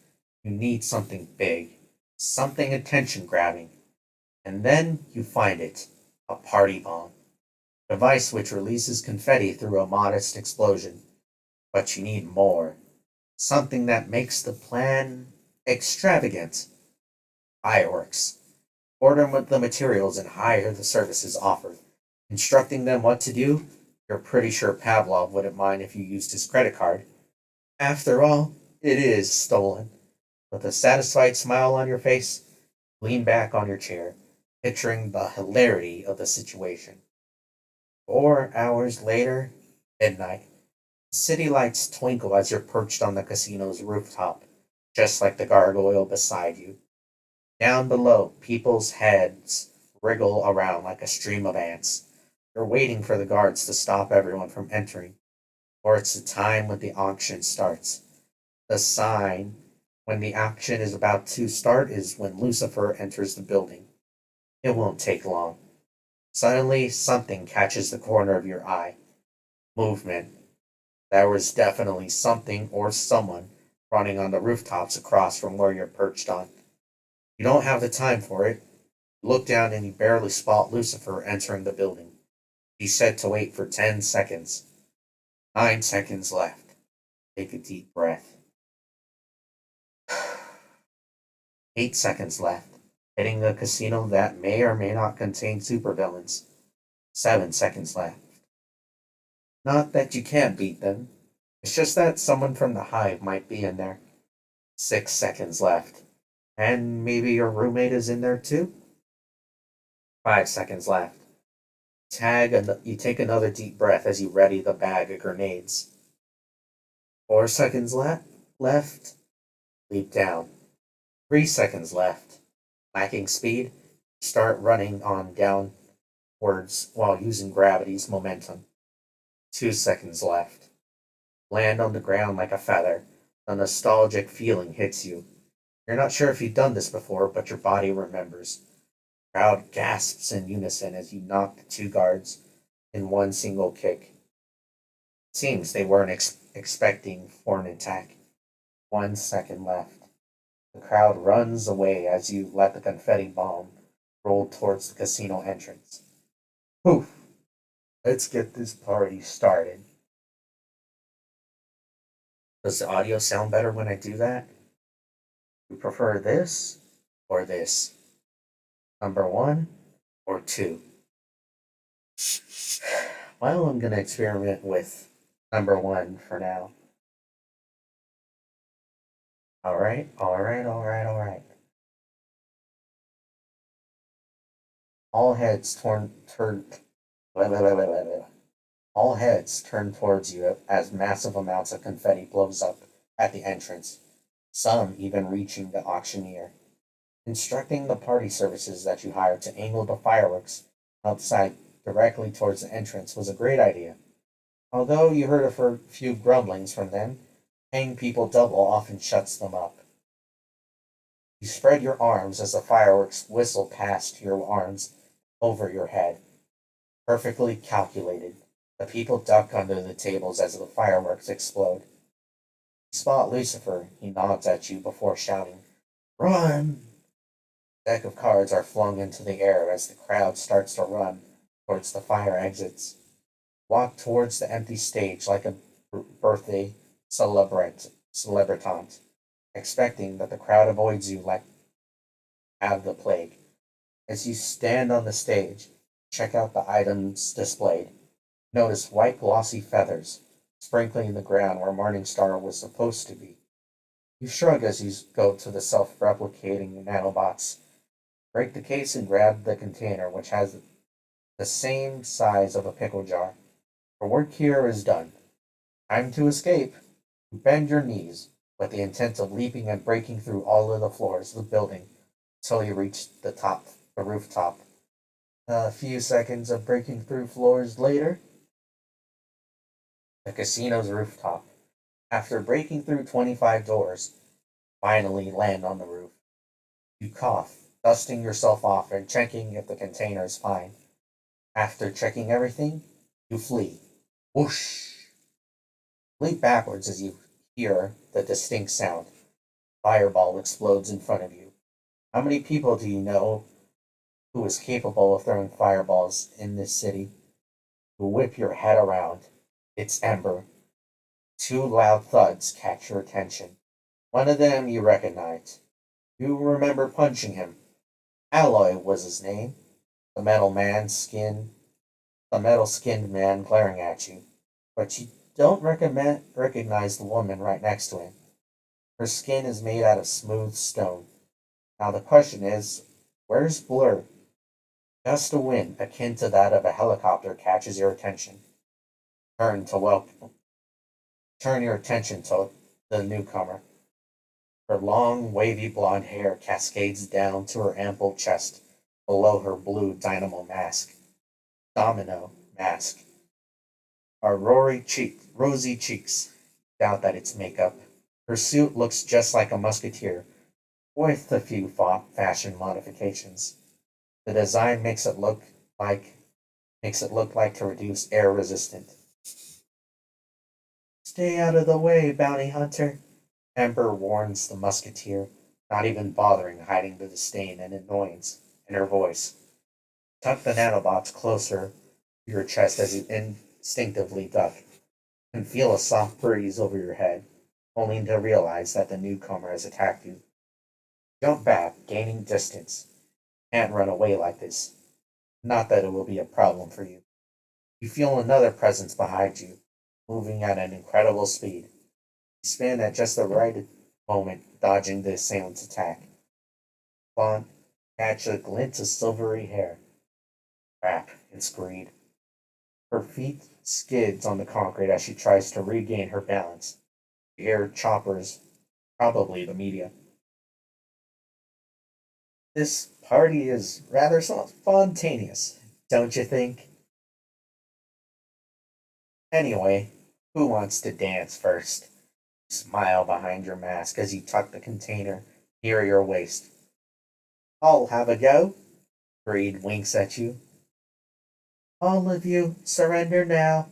Speaker 1: You need something big, something attention grabbing. And then you find it, a party bomb.
Speaker 2: device which releases confetti through a modest explosion. But you need more. Something that makes the plan extravagant. Fireworks. Order the materials and hire the services offered. Instructing them what to do? You're pretty sure Pavlov wouldn't mind if you used his credit card. After all, it is stolen. With a satisfied smile on your face, lean back on your chair, picturing the hilarity of the situation. 4 hours later, midnight. City lights twinkle as you're perched on the casino's rooftop, just like the gargoyle beside you. Down below, people's heads wriggle around like a stream of ants. You're waiting for the guards to stop everyone from entering, or it's the time when the auction starts. The sign when the auction is about to start is when Lucifer enters the building. It won't take long. Suddenly, something catches the corner of your eye. Movement. There was definitely something or someone running on the rooftops across from where you're perched on. You don't have the time for it. You look down and you barely spot Lucifer entering the building. He's said to wait for 10 seconds. 9 seconds left. Take a deep breath. 8 seconds left. Hitting the casino that may or may not contain supervillains. 7 seconds left. Not that you can't beat them. It's just that someone from the hive might be in there. 6 seconds left. And maybe your roommate is in there too? 5 seconds left. You take another deep breath as you ready the bag of grenades. 4 seconds left. Leap down. 3 seconds left. Lacking speed, start running on downwards while using gravity's momentum. 2 seconds left. Land on the ground like a feather. A nostalgic feeling hits you. You're not sure if you've done this before, but your body remembers. Crowd gasps in unison as you knock the two guards in one single kick. Seems they weren't expecting for an attack. 1 second left. The crowd runs away as you let the confetti bomb roll towards the casino entrance. Poof! Let's get this party started. Does the audio sound better when I do that? You prefer this or this? Number one or two? Well, I'm going to experiment with number one for now. All right, all right, all right, all right. All heads blah, blah, blah, blah, blah. All heads turn towards you as massive amounts of confetti blows up at the entrance, some even reaching the auctioneer. Instructing the party services that you hired to angle the fireworks outside directly towards the entrance was a great idea. Although you heard a few grumblings from them, paying people double often shuts them up. You spread your arms as the fireworks whistle past your arms over your head. Perfectly calculated. The people duck under the tables as the fireworks explode. You spot Lucifer. He nods at you before shouting, "Run!" A deck of cards are flung into the air as the crowd starts to run towards the fire exits. Walk towards the empty stage like a birthday celebrant, expecting that the crowd avoids you like have the plague. As you stand on the stage, check out the items displayed. Notice white glossy feathers sprinkling the ground where Morningstar was supposed to be. You shrug as you go to the self-replicating nanobots. Break the case and grab the container, which has the same size of a pickle jar. Your work here is done. Time to escape. You bend your knees with the intent of leaping and breaking through all of the floors of the building until you reach the rooftop. A few seconds of breaking through floors later, the casino's rooftop. After breaking through 25 doors, finally land on the roof. You cough, dusting yourself off and checking if the container is fine. After checking everything, you flee. Whoosh! Leap backwards as you hear the distinct sound. Fireball explodes in front of you. How many people do you know who is capable of throwing fireballs in this city? You whip your head around. It's Ember. Two loud thuds catch your attention. One of them you recognize. You remember punching him. Alloy was his name. The metal man skin, the metal skinned man glaring at you. But you don't recognize the woman right next to him. Her skin is made out of smooth stone. Now the question is, where's Blur? Just a wind akin to that of a helicopter catches your attention. Turn to welcome. Turn your attention to the newcomer. Her long, wavy blonde hair cascades down to her ample chest below her blue domino mask. Her rosy cheeks. Doubt that it's makeup. Her suit looks just like a musketeer, with a few fashion modifications. The design like makes it look like to reduce air resistant. Stay out of the way, bounty hunter. Ember warns the musketeer, not even bothering hiding the disdain and annoyance in her voice. Tuck the nanobots closer to your chest as you instinctively duck, and feel a soft breeze over your head, only to realize that the newcomer has attacked you. Jump back, gaining distance. Can't run away like this. Not that it will be a problem for you. You feel another presence behind you, moving at an incredible speed. You spin at just the right moment, dodging the assailant's attack. Spawn, catch a glint of silvery hair. Crap, it's Greed. Her feet skids on the concrete as she tries to regain her balance. You hear choppers, probably the media. This party is rather spontaneous, don't you think? Anyway, who wants to dance first? Smile behind your mask as you tuck the container near your waist. I'll have a go. Greed winks at you. All of you, surrender now.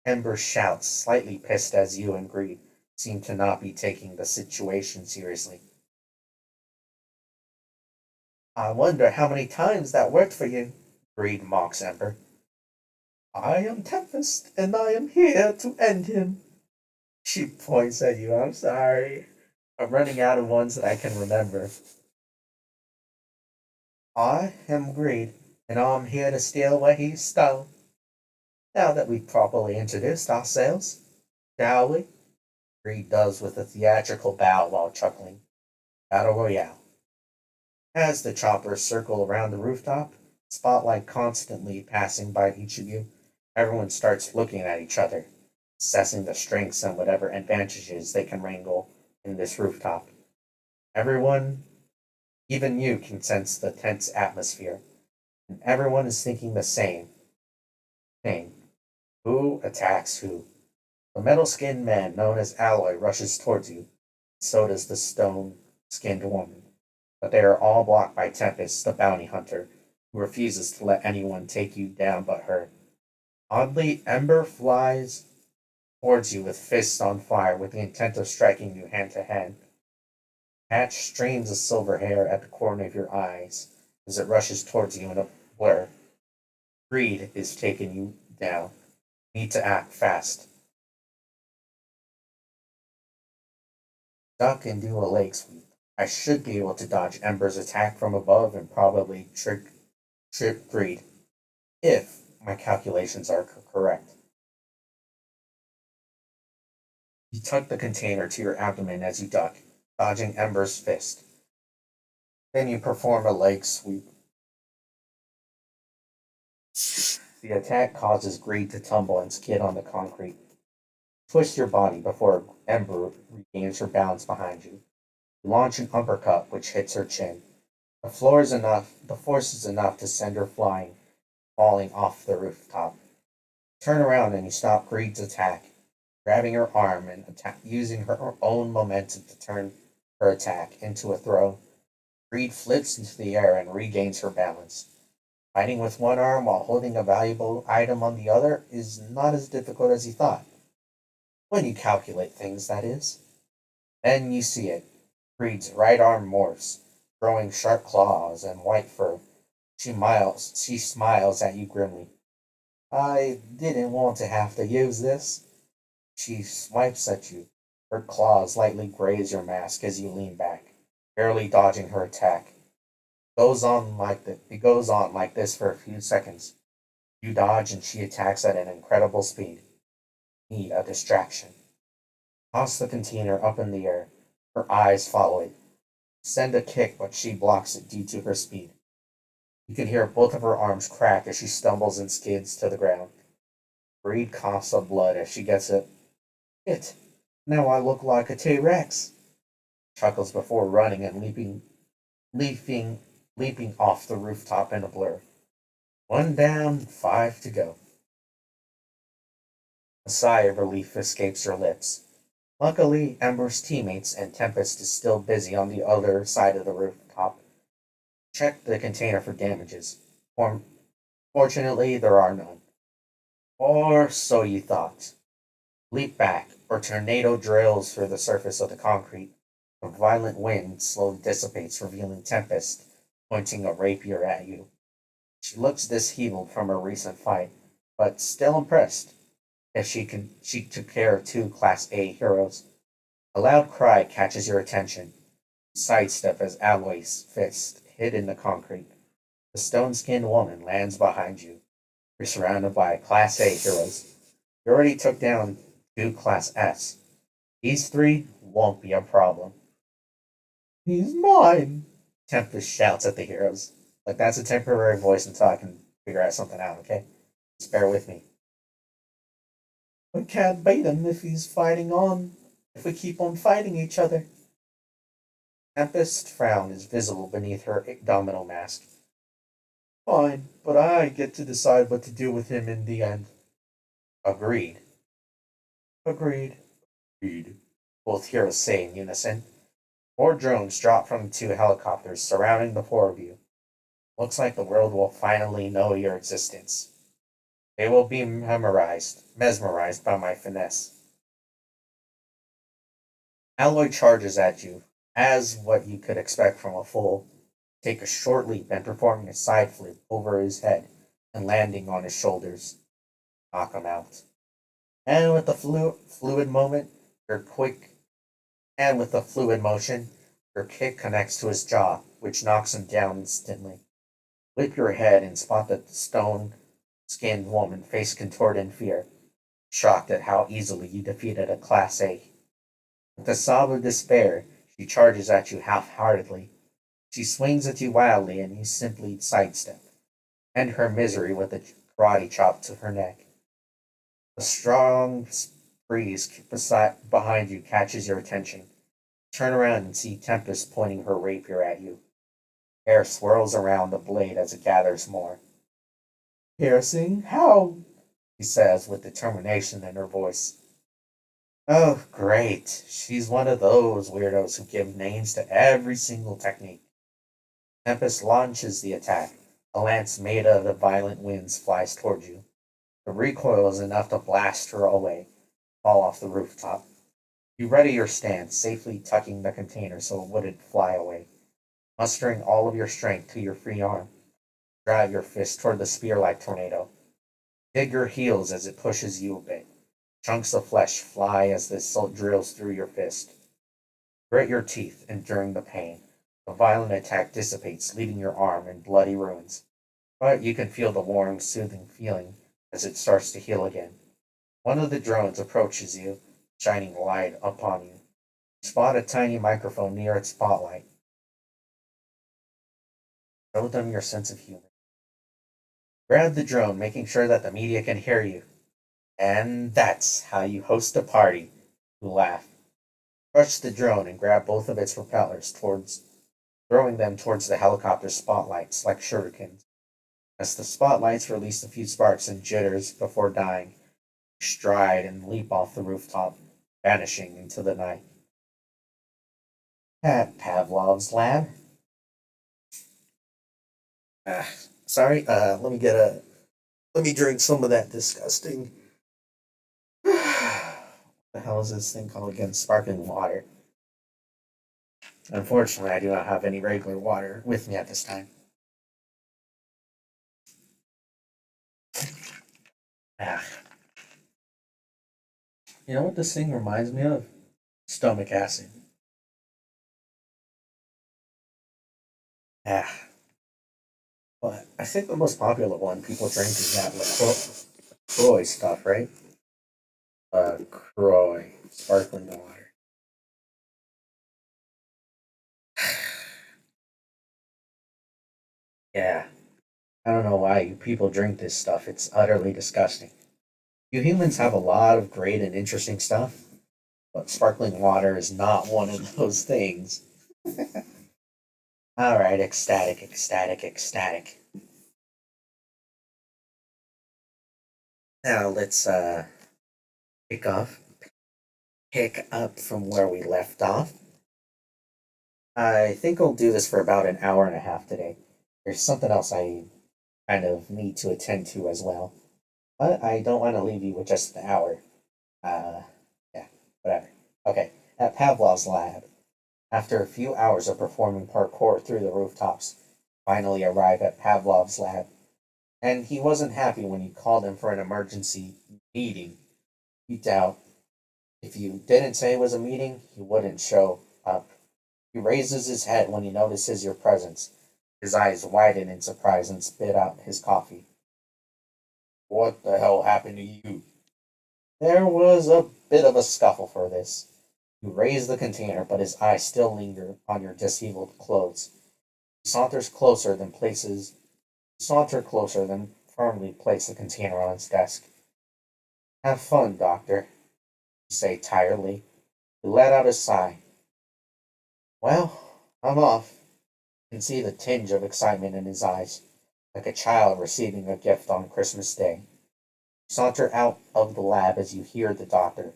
Speaker 2: Ember shouts, slightly pissed as you and Greed seem to not be taking the situation seriously. I wonder how many times that worked for you, Greed mocks Ember. I am Tempest, and I am here to end him. She points at you. I'm sorry. I'm running out of ones that I can remember. I am Greed, and I'm here to steal what he stole. Now that we've properly introduced ourselves, shall we? Greed does with a theatrical bow while chuckling. Battle Royale. As the choppers circle around the rooftop, spotlight constantly passing by each of you, everyone starts looking at each other, assessing the strengths and whatever advantages they can wrangle in this rooftop. Everyone, even you, can sense the tense atmosphere, and everyone is thinking the same thing. Who attacks who? The metal skinned man known as Alloy rushes towards you. So does the stone skinned woman. But they are all blocked by Tempest, the bounty hunter, who refuses to let anyone take you down but her. Oddly, Ember flies towards you with fists on fire with the intent of striking you hand to hand. Catch strains of silver hair at the corner of your eyes as it rushes towards you in a blur. Greed is taking you down. Need to act fast. Duck and do a leg sweep. I should be able to dodge Ember's attack from above and probably trip Greed, if my calculations are correct. You tuck the container to your abdomen as you duck, dodging Ember's fist. Then you perform a leg sweep. The attack causes Greed to tumble and skid on the concrete. Twist your body before Ember regains her balance behind you. You launch an uppercut which hits her chin. The force is enough to send her flying, falling off the rooftop. Turn around and you stop Greed's attack, grabbing her arm and using her own momentum to turn her attack into a throw. Greed flips into the air and regains her balance. Fighting with one arm while holding a valuable item on the other is not as difficult as you thought. When you calculate things, that is. Then you see it. Greed's right arm morphs, growing sharp claws and white fur. She smiles at you grimly. I didn't want to have to use this. She swipes at you. Her claws lightly graze your mask as you lean back, barely dodging her attack. It goes on like this for a few seconds. You dodge and she attacks at an incredible speed. Need a distraction. Toss the container up in the air. Her eyes follow it. Send a kick, but she blocks it due to her speed. You can hear both of her arms crack as she stumbles and skids to the ground. Breed coughs of blood as she gets it. It. Now I look like a T-Rex. Chuckles before running and leaping, leaping off the rooftop in a blur. One down, five to go. A sigh of relief escapes her lips. Luckily, Ember's teammates and Tempest is still busy on the other side of the rooftop. Check the container for damages. Fortunately, there are none. Or so you thought. Leap back, or tornado drills through the surface of the concrete. A violent wind slowly dissipates, revealing Tempest, pointing a rapier at you. She looks disheveled from her recent fight, but still impressed. If she took care of two Class A heroes. A loud cry catches your attention. Sidestep as Alloy's fist hit in the concrete. The stone-skinned woman lands behind you. You're surrounded by Class A heroes. You already took down two Class S. These three won't be a problem. He's mine! Tempest shouts at the heroes. Like, that's a temporary voice until I can figure out something out, okay? Just bear with me. We can't beat him if we keep on fighting each other. Tempest's frown is visible beneath her abdominal mask. Fine, but I get to decide what to do with him in the end. Agreed. Agreed. Agreed. Both heroes say in unison. More drones drop from the two helicopters surrounding the four of you. Looks like the world will finally know your existence. They will be mesmerized by my finesse. Alloy charges at you, as what you could expect from a fool. Take a short leap and performing a side flip over his head and landing on his shoulders. Knock him out. And with the fluid moment, your quick and with the fluid motion, your kick connects to his jaw, which knocks him down instantly. Whip your head and spot the stone skinned woman face contorted in fear, shocked at how easily you defeated a Class A. With a sob of despair, she charges at you half heartedly. She swings at you wildly and you simply sidestep, end her misery with a karate chop to her neck. A strong breeze behind you catches your attention. Turn around and see Tempest pointing her rapier at you. Air swirls around the blade as it gathers more. Piercing? How? She says with determination in her voice. Oh, great. She's one of those weirdos who give names to every single technique. Tempest launches the attack. A lance made of the violent winds flies toward you. The recoil is enough to blast her away, fall off the rooftop. You ready your stance, safely tucking the container so it wouldn't fly away. Mustering all of your strength to your free arm, drive your fist toward the spear-like tornado. Dig your heels as it pushes you a bit. Chunks of flesh fly as this drills through your fist. Grit your teeth, enduring the pain. The violent attack dissipates, leaving your arm in bloody ruins. But you can feel the warm, soothing feeling as it starts to heal again. One of the drones approaches you, shining light upon you. Spot a tiny microphone near its spotlight. Show them your sense of humor. Grab the drone, making sure that the media can hear you. And that's how you host a party. You laugh. Crush the drone and grab both of its propellers throwing them towards the helicopter's spotlights like shurikens. As the spotlights release a few sparks and jitters before dying, you stride and leap off the rooftop, vanishing into the night. At Pavlov's lab. Ah, sorry, let me drink some of that disgusting. What the hell is this thing called again? Sparkling water. Unfortunately, I do not have any regular water with me at this time. Ah, you know what this thing reminds me of? Stomach acid. Ah, but I think the most popular one people drink is that LaCroix stuff, right? Croy, sparkling water. Yeah, I don't know why you people drink this stuff. It's utterly disgusting. You humans have a lot of great and interesting stuff, but sparkling water is not one of those things. All right, ecstatic, ecstatic, ecstatic. Now let's pick off, pick up from where we left off. I think I'll do this for about an hour and a half today. There's something else I kind of need to attend to as well, but I don't want to leave you with just an hour. Uh, yeah, whatever. Okay, at Pavlov's lab, after a few hours of performing parkour through the rooftops, finally arrive at Pavlov's lab, and he wasn't happy when you called him for an emergency meeting. You doubt if you didn't say it was a meeting, he wouldn't show up. He raises his head when he notices your presence. His eyes widen in surprise and spit out his coffee. What the hell happened to you? There was a bit of a scuffle for this. You raise the container, but his eyes still linger on your disheveled clothes. He saunters closer than places saunter closer than firmly place the container on his desk. Have fun, Doctor, you say tiredly. He let out a sigh. Well, I'm off. You can see the tinge of excitement in his eyes, like a child receiving a gift on Christmas Day. You saunter out of the lab as you hear the doctor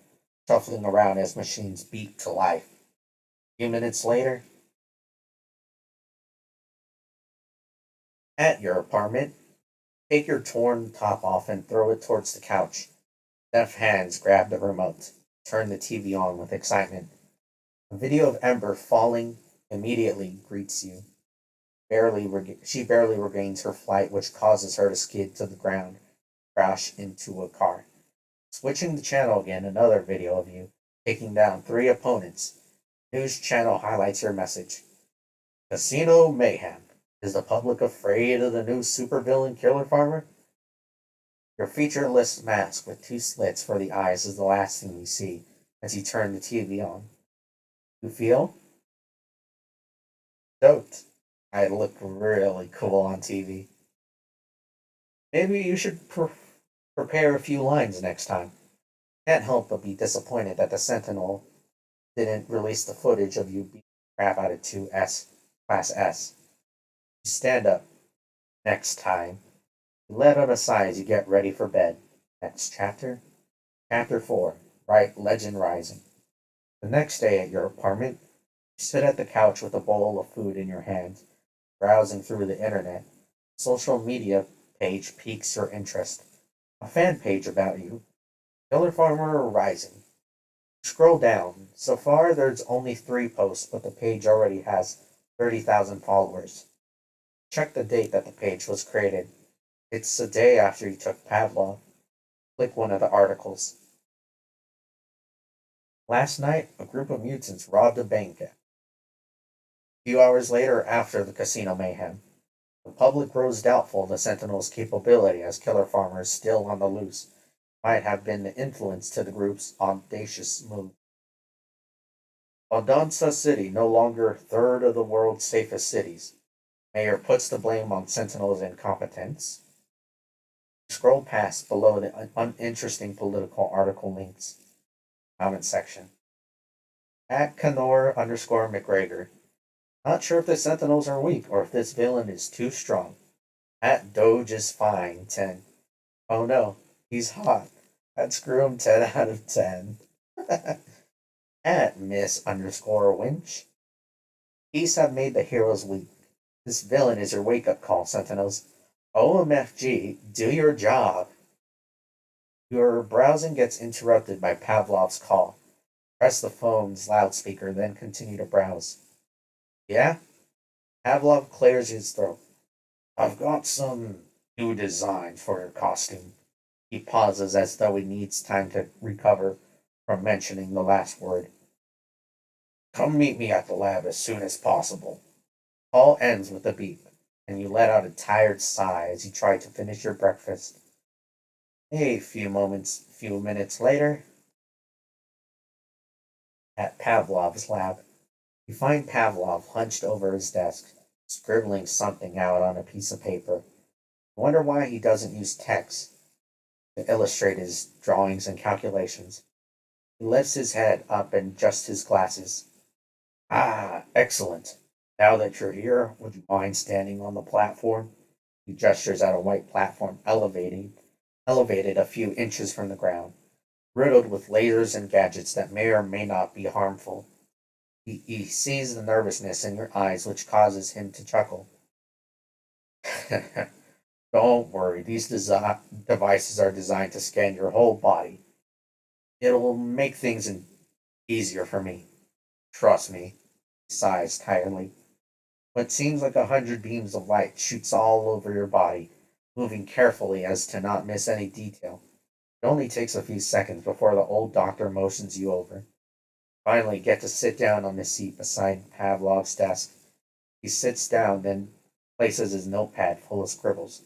Speaker 2: shuffling around as machines beat to life. A few minutes later, at your apartment, take your torn top off and throw it towards the couch. Deft hands grab the remote, turn the TV on with excitement. A video of Ember falling immediately greets you. She barely regains her flight, which causes her to skid to the ground, crash into a car. Switching the channel again, another video of you taking down three opponents. News channel highlights your message. Casino mayhem. Is the public afraid of the new supervillain Killer Farmer? Your featureless mask with two slits for the eyes is the last thing you see as you turn the TV on. You feel stoked. I look really cool on TV. Maybe you should prepare a few lines next time. Can't help but be disappointed that the Sentinel didn't release the footage of you beating the crap out of 2S, Class S. You stand up. Next time. You let out a sigh as you get ready for bed. Next chapter? Chapter 4. Right, Legend Rising. The next day at your apartment, you sit at the couch with a bowl of food in your hand, browsing through the internet. Social media page piques your interest. A fan page about you. Killer Farmer Rising. Scroll down. So far, there's only 3 posts, but the page already has 30,000 followers. Check the date that the page was created. It's the day after you took Pavlov. Click one of the articles. Last night, a group of mutants robbed a bank. A few hours later, after the casino mayhem, the public grows doubtful the Sentinel's capability as killer farmers still on the loose might have been the influence to the group's audacious move. Odonsa City, no longer third of the world's safest cities. Mayor puts the blame on Sentinel's incompetence. Scroll past below the uninteresting political article links. Comment section. At Canor_McGregor. Not sure if the Sentinels are weak or if this villain is too strong. At Doge is fine, 10. Oh no, he's hot. I'd screw him 10 out of 10. At Miss_Winch. These have made the heroes weak. This villain is your wake up call, Sentinels. OMFG, do your job. Your browsing gets interrupted by Pavlov's call. Press the phone's loudspeaker, then continue to browse. Yeah? Pavlov clears his throat. I've got some new design for your costume. He pauses as though he needs time to recover from mentioning the last word. Come meet me at the lab as soon as possible. Call ends with a beep, and you let out a tired sigh as you try to finish your breakfast. Few minutes later, at Pavlov's lab, you find Pavlov hunched over his desk, scribbling something out on a piece of paper. You wonder why he doesn't use text to illustrate his drawings and calculations. He lifts his head up and adjusts his glasses. Ah, excellent. Now that you're here, would you mind standing on the platform? He gestures at a white platform elevated a few inches from the ground, riddled with lasers and gadgets that may or may not be harmful. He sees the nervousness in your eyes, which causes him to chuckle. Don't worry, devices are designed to scan your whole body. It'll make things easier for me. Trust me. He sighs tiredly. What seems like 100 beams of light shoots all over your body, moving carefully as to not miss any detail. It only takes a few seconds before the old doctor motions you over. Finally, get to sit down on the seat beside Pavlov's desk. He sits down, then places his notepad full of scribbles.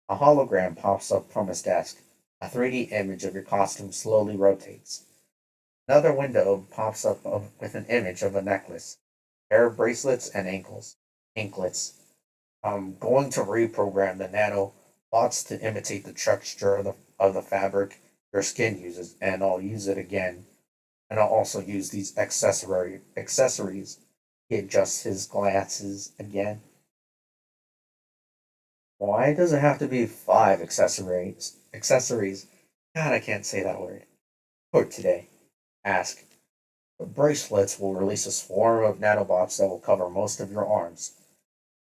Speaker 2: A hologram pops up from his desk. A 3D image of your costume slowly rotates. Another window pops up with an image of a necklace, pair of bracelets, and anklets. I'm going to reprogram the nanobots to imitate the texture of the fabric your skin uses, and I'll use it again. And I'll also use these accessories. He adjusts his glasses again. Why does it have to be five accessories? Accessories. God, I can't say that word. For today. Ask. The bracelets will release a swarm of nanobots that will cover most of your arms.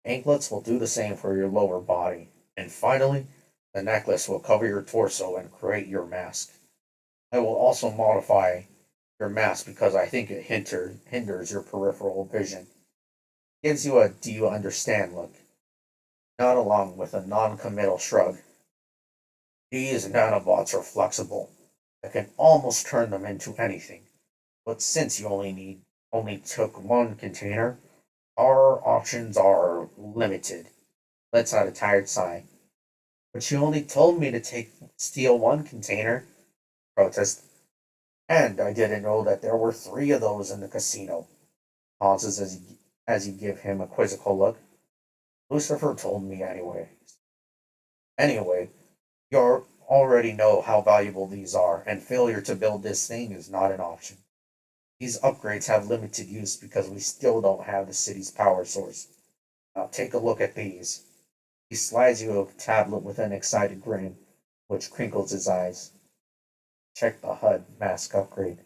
Speaker 2: Anklets will do the same for your lower body. And finally, the necklace will cover your torso and create your mask. I will also modify your mask because I think it hinders your peripheral vision. Gives you a do you understand look. Nod along with a non-committal shrug. These nanobots are flexible. I can almost turn them into anything. But since you only took one container, our options are limited. Lets out a tired sigh. But you only told me to steal one container, protest. And I didn't know that there were three of those in the casino. Pauses as you give him a quizzical look. Lucifer told me anyway. Anyway, you already know how valuable these are, and failure to build this thing is not an option. These upgrades have limited use because we still don't have the city's power source. Now take a look at these. He slides you a tablet with an excited grin, which crinkles his eyes. Check the HUD mask upgrade.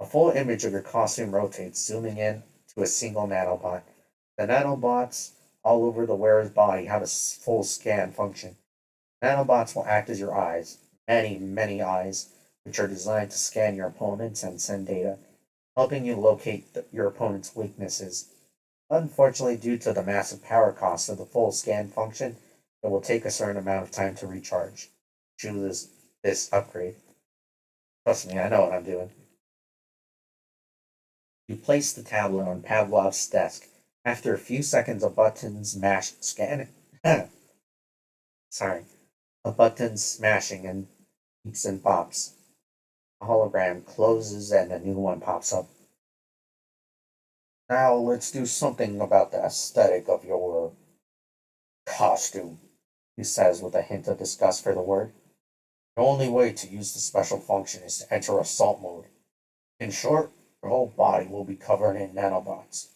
Speaker 2: A full image of your costume rotates, zooming in to a single nanobot. The nanobots all over the wearer's body have a full scan function. Nanobots will act as your eyes, many eyes, which are designed to scan your opponents and send data, helping you locate your opponent's weaknesses. Unfortunately, due to the massive power cost of the full scan function, it will take a certain amount of time to recharge. Choose this upgrade. Trust me, I know what I'm doing. You place the tablet on Pavlov's desk. After a few seconds of buttons mashed, scanning. Sorry. A button smashing and beeps and pops. A hologram closes and a new one pops up. Now let's do something about the aesthetic of your costume, he says with a hint of disgust for the word. The only way to use the special function is to enter assault mode. In short, your whole body will be covered in nanobots.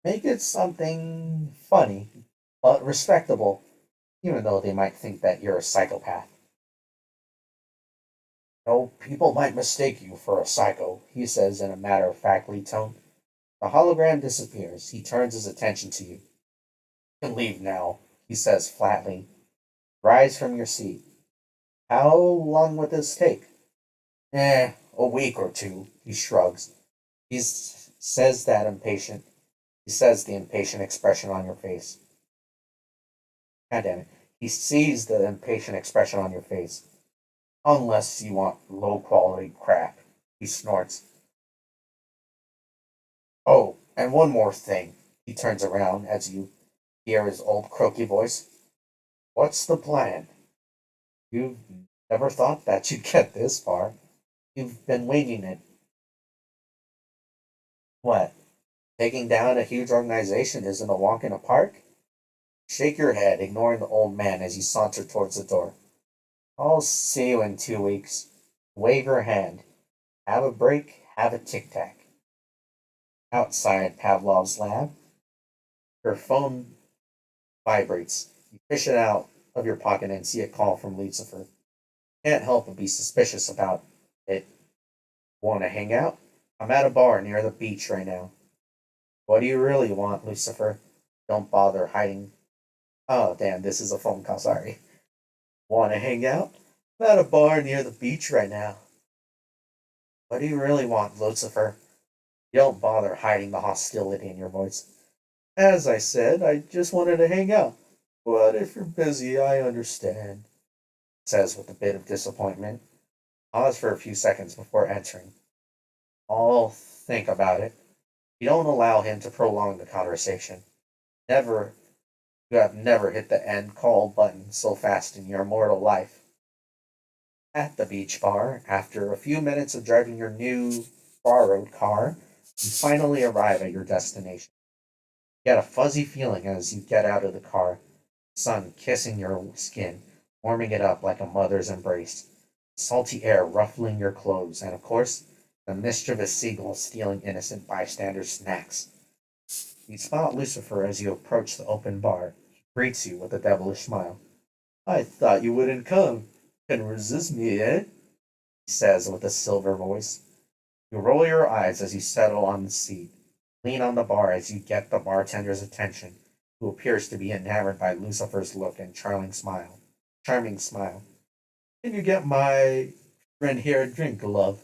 Speaker 2: Make it something funny, but respectable, even though they might think that you're a psychopath. No, people might mistake you for a psycho, he says in a matter of factly tone. The hologram disappears. He turns his attention to you. You can leave now, he says flatly. Rise from your seat. How long would this take? A week or two, he shrugs. He says that impatient. He says the impatient expression on your face. God damn it. He sees the impatient expression on your face. Unless you want low quality crap, he snorts. Oh, and one more thing. He turns around as you hear his old croaky voice. What's the plan? You've never thought that you'd get this far. You've been winging it. What? Taking down a huge organization isn't a walk in a park? Shake your head, ignoring the old man as you saunter towards the door. I'll see you in 2 weeks. Wave your hand. Have a break, have a tic tac. Outside Pavlov's lab, your phone vibrates. You fish it out of your pocket and see a call from Lucifer. Can't help but be suspicious about it. Want to hang out? I'm at a bar near the beach right now. What do you really want, Lucifer? Don't bother hiding. Oh, damn, this is a phone call, sorry. Want to hang out? I'm at a bar near the beach right now. What do you really want, Lucifer? You don't bother hiding the hostility in your voice. As I said, I just wanted to hang out. But if you're busy, I understand, says with a bit of disappointment. Pause for a few seconds before answering. I'll think about it. You don't allow him to prolong the conversation. Never, you have never hit the end call button so fast in your mortal life. At the beach bar, after a few minutes of driving your new borrowed car, you finally arrive at your destination. You get a fuzzy feeling as you get out of the car, sun kissing your skin, warming it up like a mother's embrace, salty air ruffling your clothes, and of course, the mischievous seagull stealing innocent bystanders' snacks. You spot Lucifer as you approach the open bar. He greets you with a devilish smile. I thought you wouldn't come. Couldn't resist me, eh? He says with a silver voice. You roll your eyes as you settle on the seat, lean on the bar as you get the bartender's attention, who appears to be enamored by Lucifer's look and charming smile. Charming smile. Can you get my friend here a drink, love?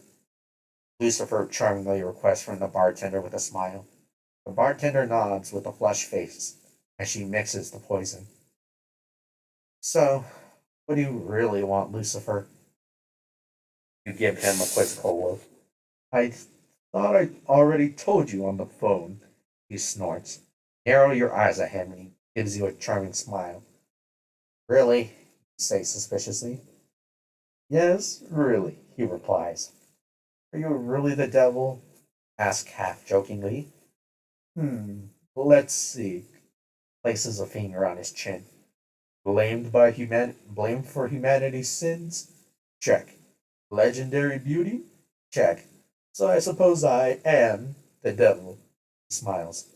Speaker 2: Lucifer charmingly requests from the bartender with a smile. The bartender nods with a flushed face as she mixes the poison. So, what do you really want, Lucifer? You give him a quizzical look. I thought I already told you on the phone, he snorts. Narrow your eyes at him and he gives you a charming smile. Really? You say suspiciously. Yes, really, he replies. Are you really the devil? Ask half jokingly. Let's see. Places a finger on his chin. Blamed for humanity's sins? Check. Legendary beauty? Check. So I suppose I am the devil. He smiles.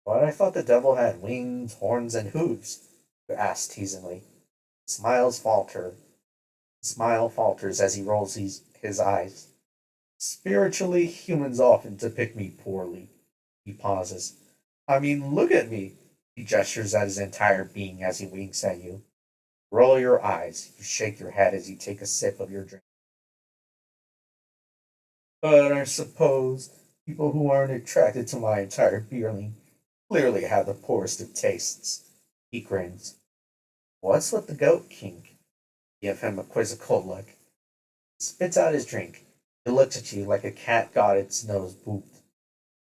Speaker 2: But I thought the devil had wings, horns, and hooves, you ask teasingly. Smiles falter. Smile falters as he rolls his eyes. Spiritually, humans often depict me poorly. He pauses. I mean, look at me. He gestures at his entire being as he winks at you. Roll your eyes. You shake your head as you take a sip of your drink. But I suppose people who aren't attracted to my entire being clearly have the poorest of tastes. He grins. What's with the goat kink? Give him a quizzical look. He spits out his drink. He looks at you like a cat got its nose booped.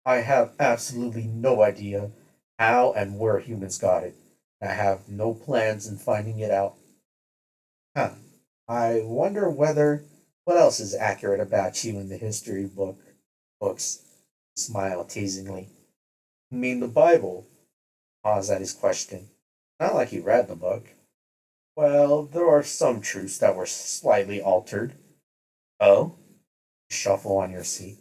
Speaker 2: I have absolutely no idea how and where humans got it. I have no plans in finding it out. Huh. I wonder whether what else is accurate about you in the history books. Smile teasingly. You mean the Bible? Pause at his question. Not like you read the book. Well, there are some truths that were slightly altered. Oh? Shuffle on your seat.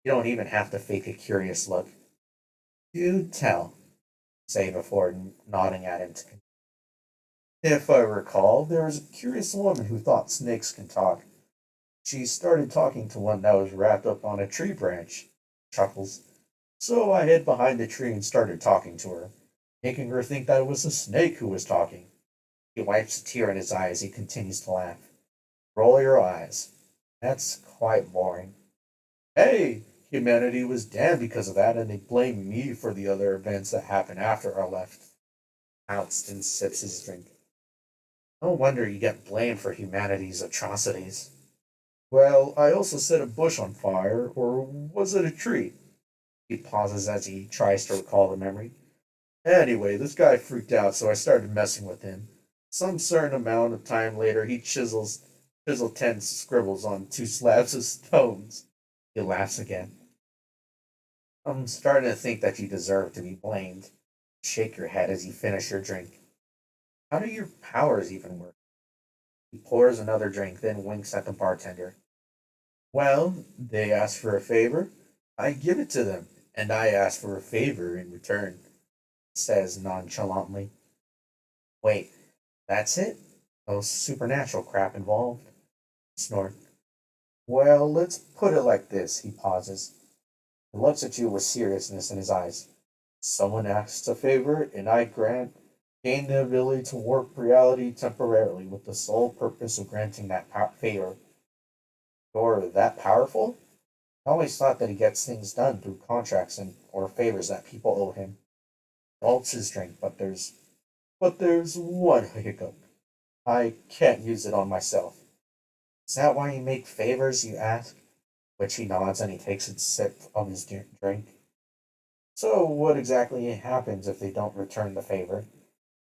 Speaker 2: You don't even have to fake a curious look. Do tell, say before nodding at him. If I recall, there was a curious woman who thought snakes can talk. She started talking to one that was wrapped up on a tree branch. Chuckles. So I hid behind the tree and started talking to her, making her think that it was a snake who was talking. He wipes a tear in his eye as he continues to laugh. Roll your eyes. That's quite boring. Hey, humanity was damned because of that, and they blame me for the other events that happened after I left. Alston sips his drink. No wonder you get blamed for humanity's atrocities. Well, I also set a bush on fire, or was it a tree? He pauses as he tries to recall the memory. Anyway, this guy freaked out, so I started messing with him. Some certain amount of time later, he chisel 10 scribbles on two slabs of stones. He laughs again. I'm starting to think that you deserve to be blamed. Shake your head as you finish your drink. How do your powers even work? He pours another drink, then winks at the bartender. Well, they ask for a favor. I give it to them, and I ask for a favor in return, says nonchalantly. Wait, that's it? No supernatural crap involved? Snort. Well, let's put it like this. He pauses. He looks at you with seriousness in his eyes. Someone asks a favor, and I gain the ability to warp reality temporarily with the sole purpose of granting that favor. You're that powerful? I always thought that he gets things done through contracts and or favors that people owe him. Gulps his drink, but there's one hiccup. I can't use it on myself. Is that why you make favors, you ask? Which he nods and he takes a sip of his drink. So what exactly happens if they don't return the favor?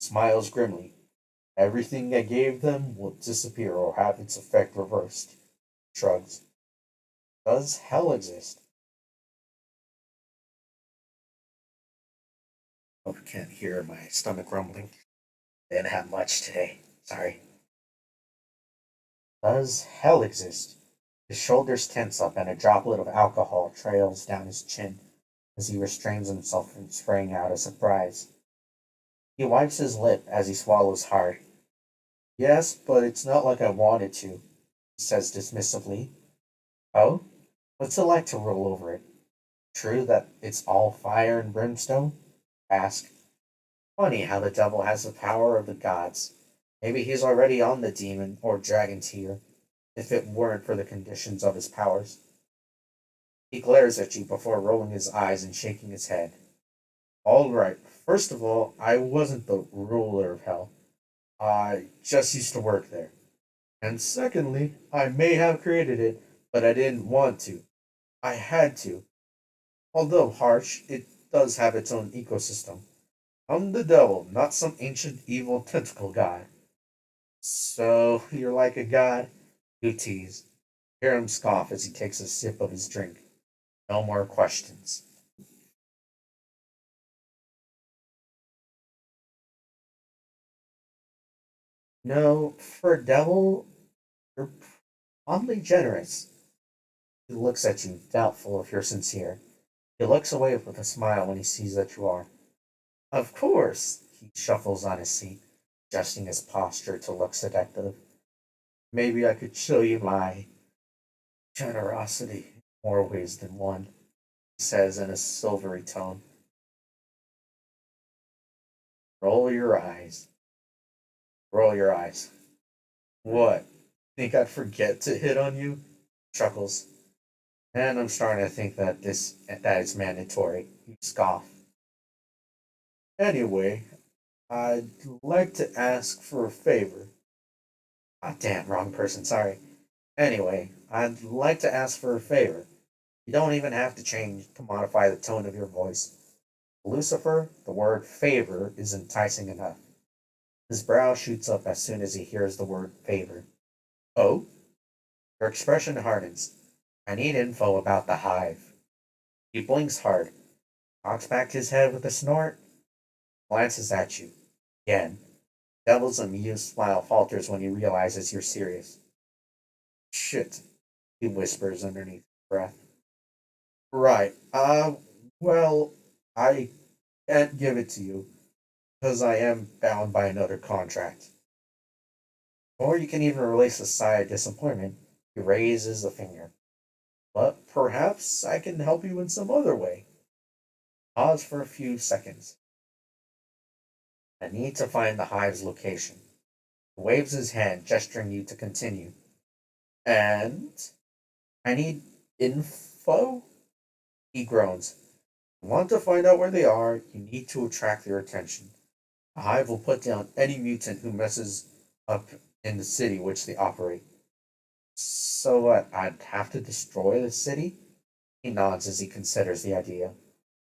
Speaker 2: Smiles grimly. Everything I gave them will disappear or have its effect reversed. Shrugs. Does hell exist? Hope you can't hear my stomach rumbling. Didn't have much today. Sorry. Does hell exist? His shoulders tense up and a droplet of alcohol trails down his chin as he restrains himself from spraying out a surprise. He wipes his lip as he swallows hard. Yes, but it's not like I wanted to, he says dismissively. Oh? What's it like to roll over it? True that it's all fire and brimstone? Ask. Funny how the devil has the power of the gods. Maybe he's already on the demon or dragon tier, if it weren't for the conditions of his powers. He glares at you before rolling his eyes and shaking his head. All right, first of all, I wasn't the ruler of hell. I just used to work there. And secondly, I may have created it, but I didn't want to. I had to. Although harsh, it does have its own ecosystem. I'm the devil, not some ancient evil tentacle god. So, you're like a god? You tease. Hear him scoff as he takes a sip of his drink. No more questions. No, for a devil, you're oddly generous. He looks at you, doubtful if you're sincere. He looks away with a smile when he sees that you are. Of course. He shuffles on his seat, adjusting his posture to look seductive. Maybe I could show you my generosity in more ways than one, he says in a silvery tone. Roll your eyes. Roll your eyes. What? Think I'd forget to hit on you? Chuckles. And I'm starting to think that it's mandatory. You scoff. Anyway, I'd like to ask for a favor. Ah, damn, wrong person, sorry. Anyway, I'd like to ask for a favor. You don't even have to change to modify the tone of your voice. Lucifer, the word favor is enticing enough. His brow shoots up as soon as he hears the word favor. Oh? Your expression hardens. I need info about the hive. He blinks hard, cocks back his head with a snort, glances at you. Again. Devil's amused smile falters when he realizes you're serious. Shit, he whispers underneath his breath. Right, well, I can't give it to you, because I am bound by another contract. Or you can even release a sigh of disappointment. He raises a finger. But perhaps I can help you in some other way. Pause for a few seconds. I need to find the hive's location. He waves his hand, gesturing you to continue. And I need info? He groans. You want to find out where they are, you need to attract their attention. The hive will put down any mutant who messes up in the city which they operate. So what? I'd have to destroy the city? He nods as he considers the idea.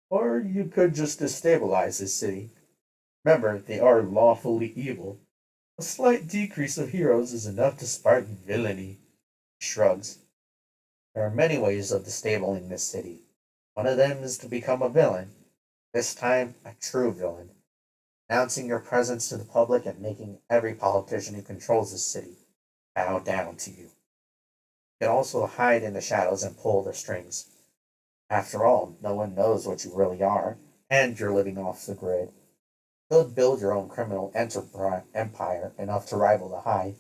Speaker 2: Or you could just destabilize the city. Remember, they are lawfully evil. A slight decrease of heroes is enough to spark villainy. He shrugs. There are many ways of disabling this city. One of them is to become a villain. This time, a true villain. Announcing your presence to the public and making every politician who controls this city bow down to you. You can also hide in the shadows and pull the strings. After all, no one knows what you really are, and you're living off the grid. You could build your own criminal empire enough to rival the Hive.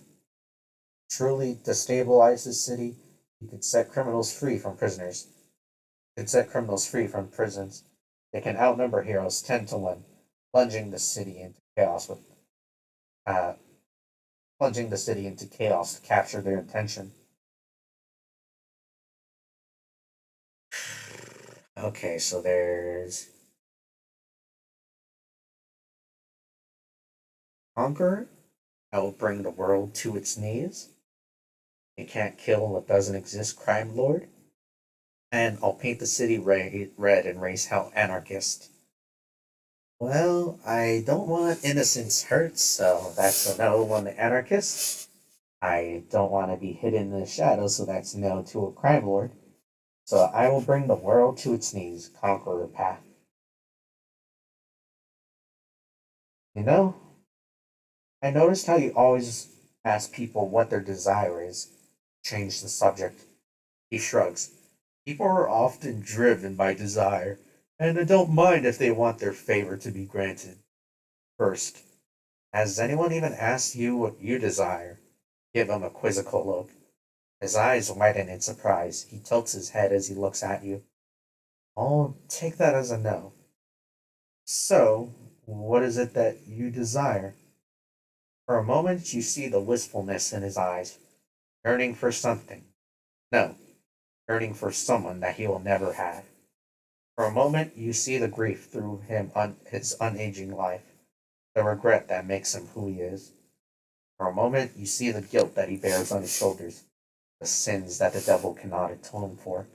Speaker 2: Truly destabilize this city, you could set criminals free from prisoners. You could set criminals free from prisons. They can outnumber heroes 10 to 1, plunging the city into chaos with uh, plunging the city into chaos to capture their attention. Okay, so there's Conqueror. I will bring the world to its knees. You can't kill what doesn't exist, crime lord. And I'll paint the city red and raise hell anarchist. Well, I don't want innocence hurt, so that's a no on the anarchist. I don't want to be hidden in the shadows, so that's no to a crime lord. So I will bring the world to its knees, conqueror path. You know, I noticed how you always ask people what their desire is. Change the subject. He shrugs. People are often driven by desire, and they don't mind if they want their favor to be granted. First, has anyone even asked you what you desire? Give him a quizzical look. His eyes widen in surprise. He tilts his head as he looks at you. I'll take that as a no. So, what is it that you desire? For a moment, you see the wistfulness in his eyes, yearning for something. No, yearning for someone that he will never have. For a moment, you see the grief through his unaging life, the regret that makes him who he is. For a moment, you see the guilt that he bears on his shoulders, the sins that the devil cannot atone for.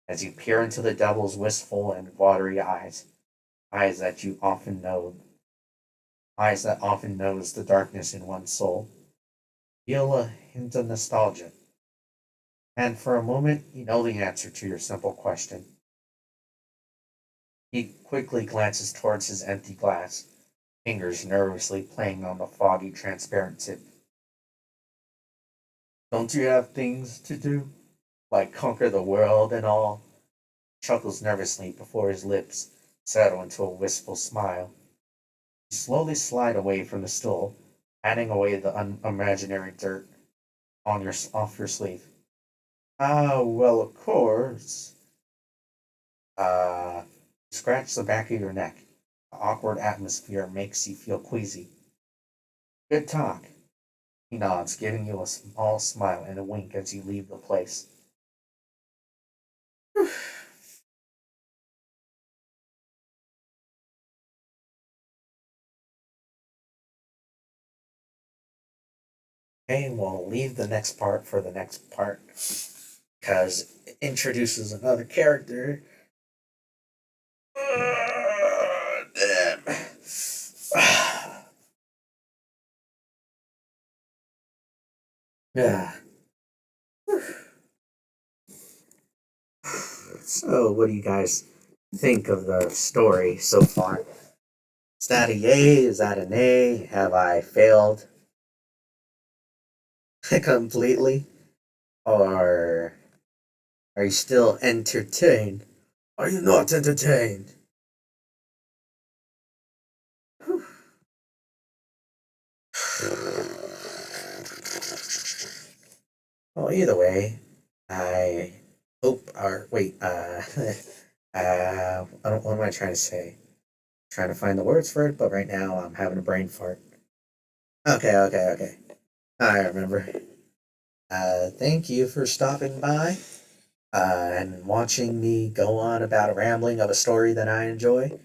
Speaker 2: As you peer into the devil's wistful and watery eyes, eyes that you often know, eyes that often knows the darkness in one's soul, feel a hint of nostalgia. And for a moment, you know the answer to your simple question. He quickly glances towards his empty glass, fingers nervously playing on the foggy, transparent tip. Don't you have things to do? Like conquer the world and all? Chuckles nervously before his lips settle into a wistful smile. You slowly slide away from the stool, patting away the imaginary dirt off your sleeve. Ah, well, of course. Uh, Scratch the back of your neck. The awkward atmosphere makes you feel queasy. Good talk. He nods, giving you a small smile and a wink as you leave the place. Okay, we'll leave the next part for the next part because it introduces another character. Damn. Yeah. So, what do you guys think of the story so far? Is that a yay? Is that an A? Have I failed completely? Or are you still entertained? Are you not entertained? Well, either way, I hope, or wait, I don't, what am I trying to say? Trying to find the words for it, but right now I'm having a brain fart. Okay. I remember. Thank you for stopping by and watching me go on about a rambling of a story that I enjoy.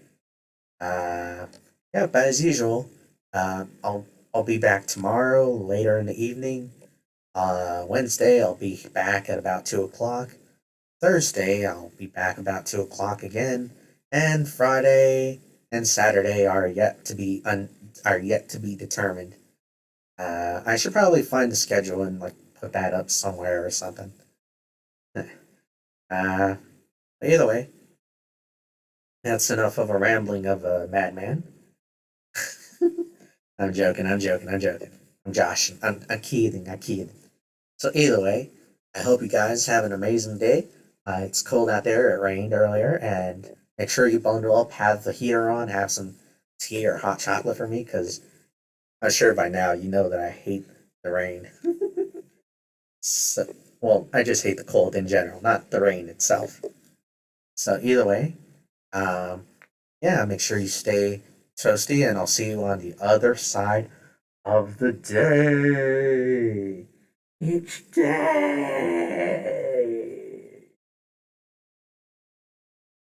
Speaker 2: Uh, yeah, but as usual, I'll I'll be back tomorrow later in the evening. Wednesday, I'll be back at about 2 o'clock. Thursday, I'll be back about 2 o'clock again, and Friday and Saturday are yet to be determined. I should probably find the schedule and like put that up somewhere or something. Uh, Either way, that's enough of a rambling of a madman. I'm joking. I'm joking. I'm joking. I'm joshing. I'm kidding. I'm kidding. So either way, I hope you guys have an amazing day. It's cold out there. It rained earlier, and make sure you bundle up, have the heater on, have some tea or hot chocolate for me, because I'm sure by now you know that I hate the rain. So, well, I just hate the cold in general, not the rain itself. So either way, um, yeah, make sure you stay toasty, and I'll see you on the other side of the day. Each day.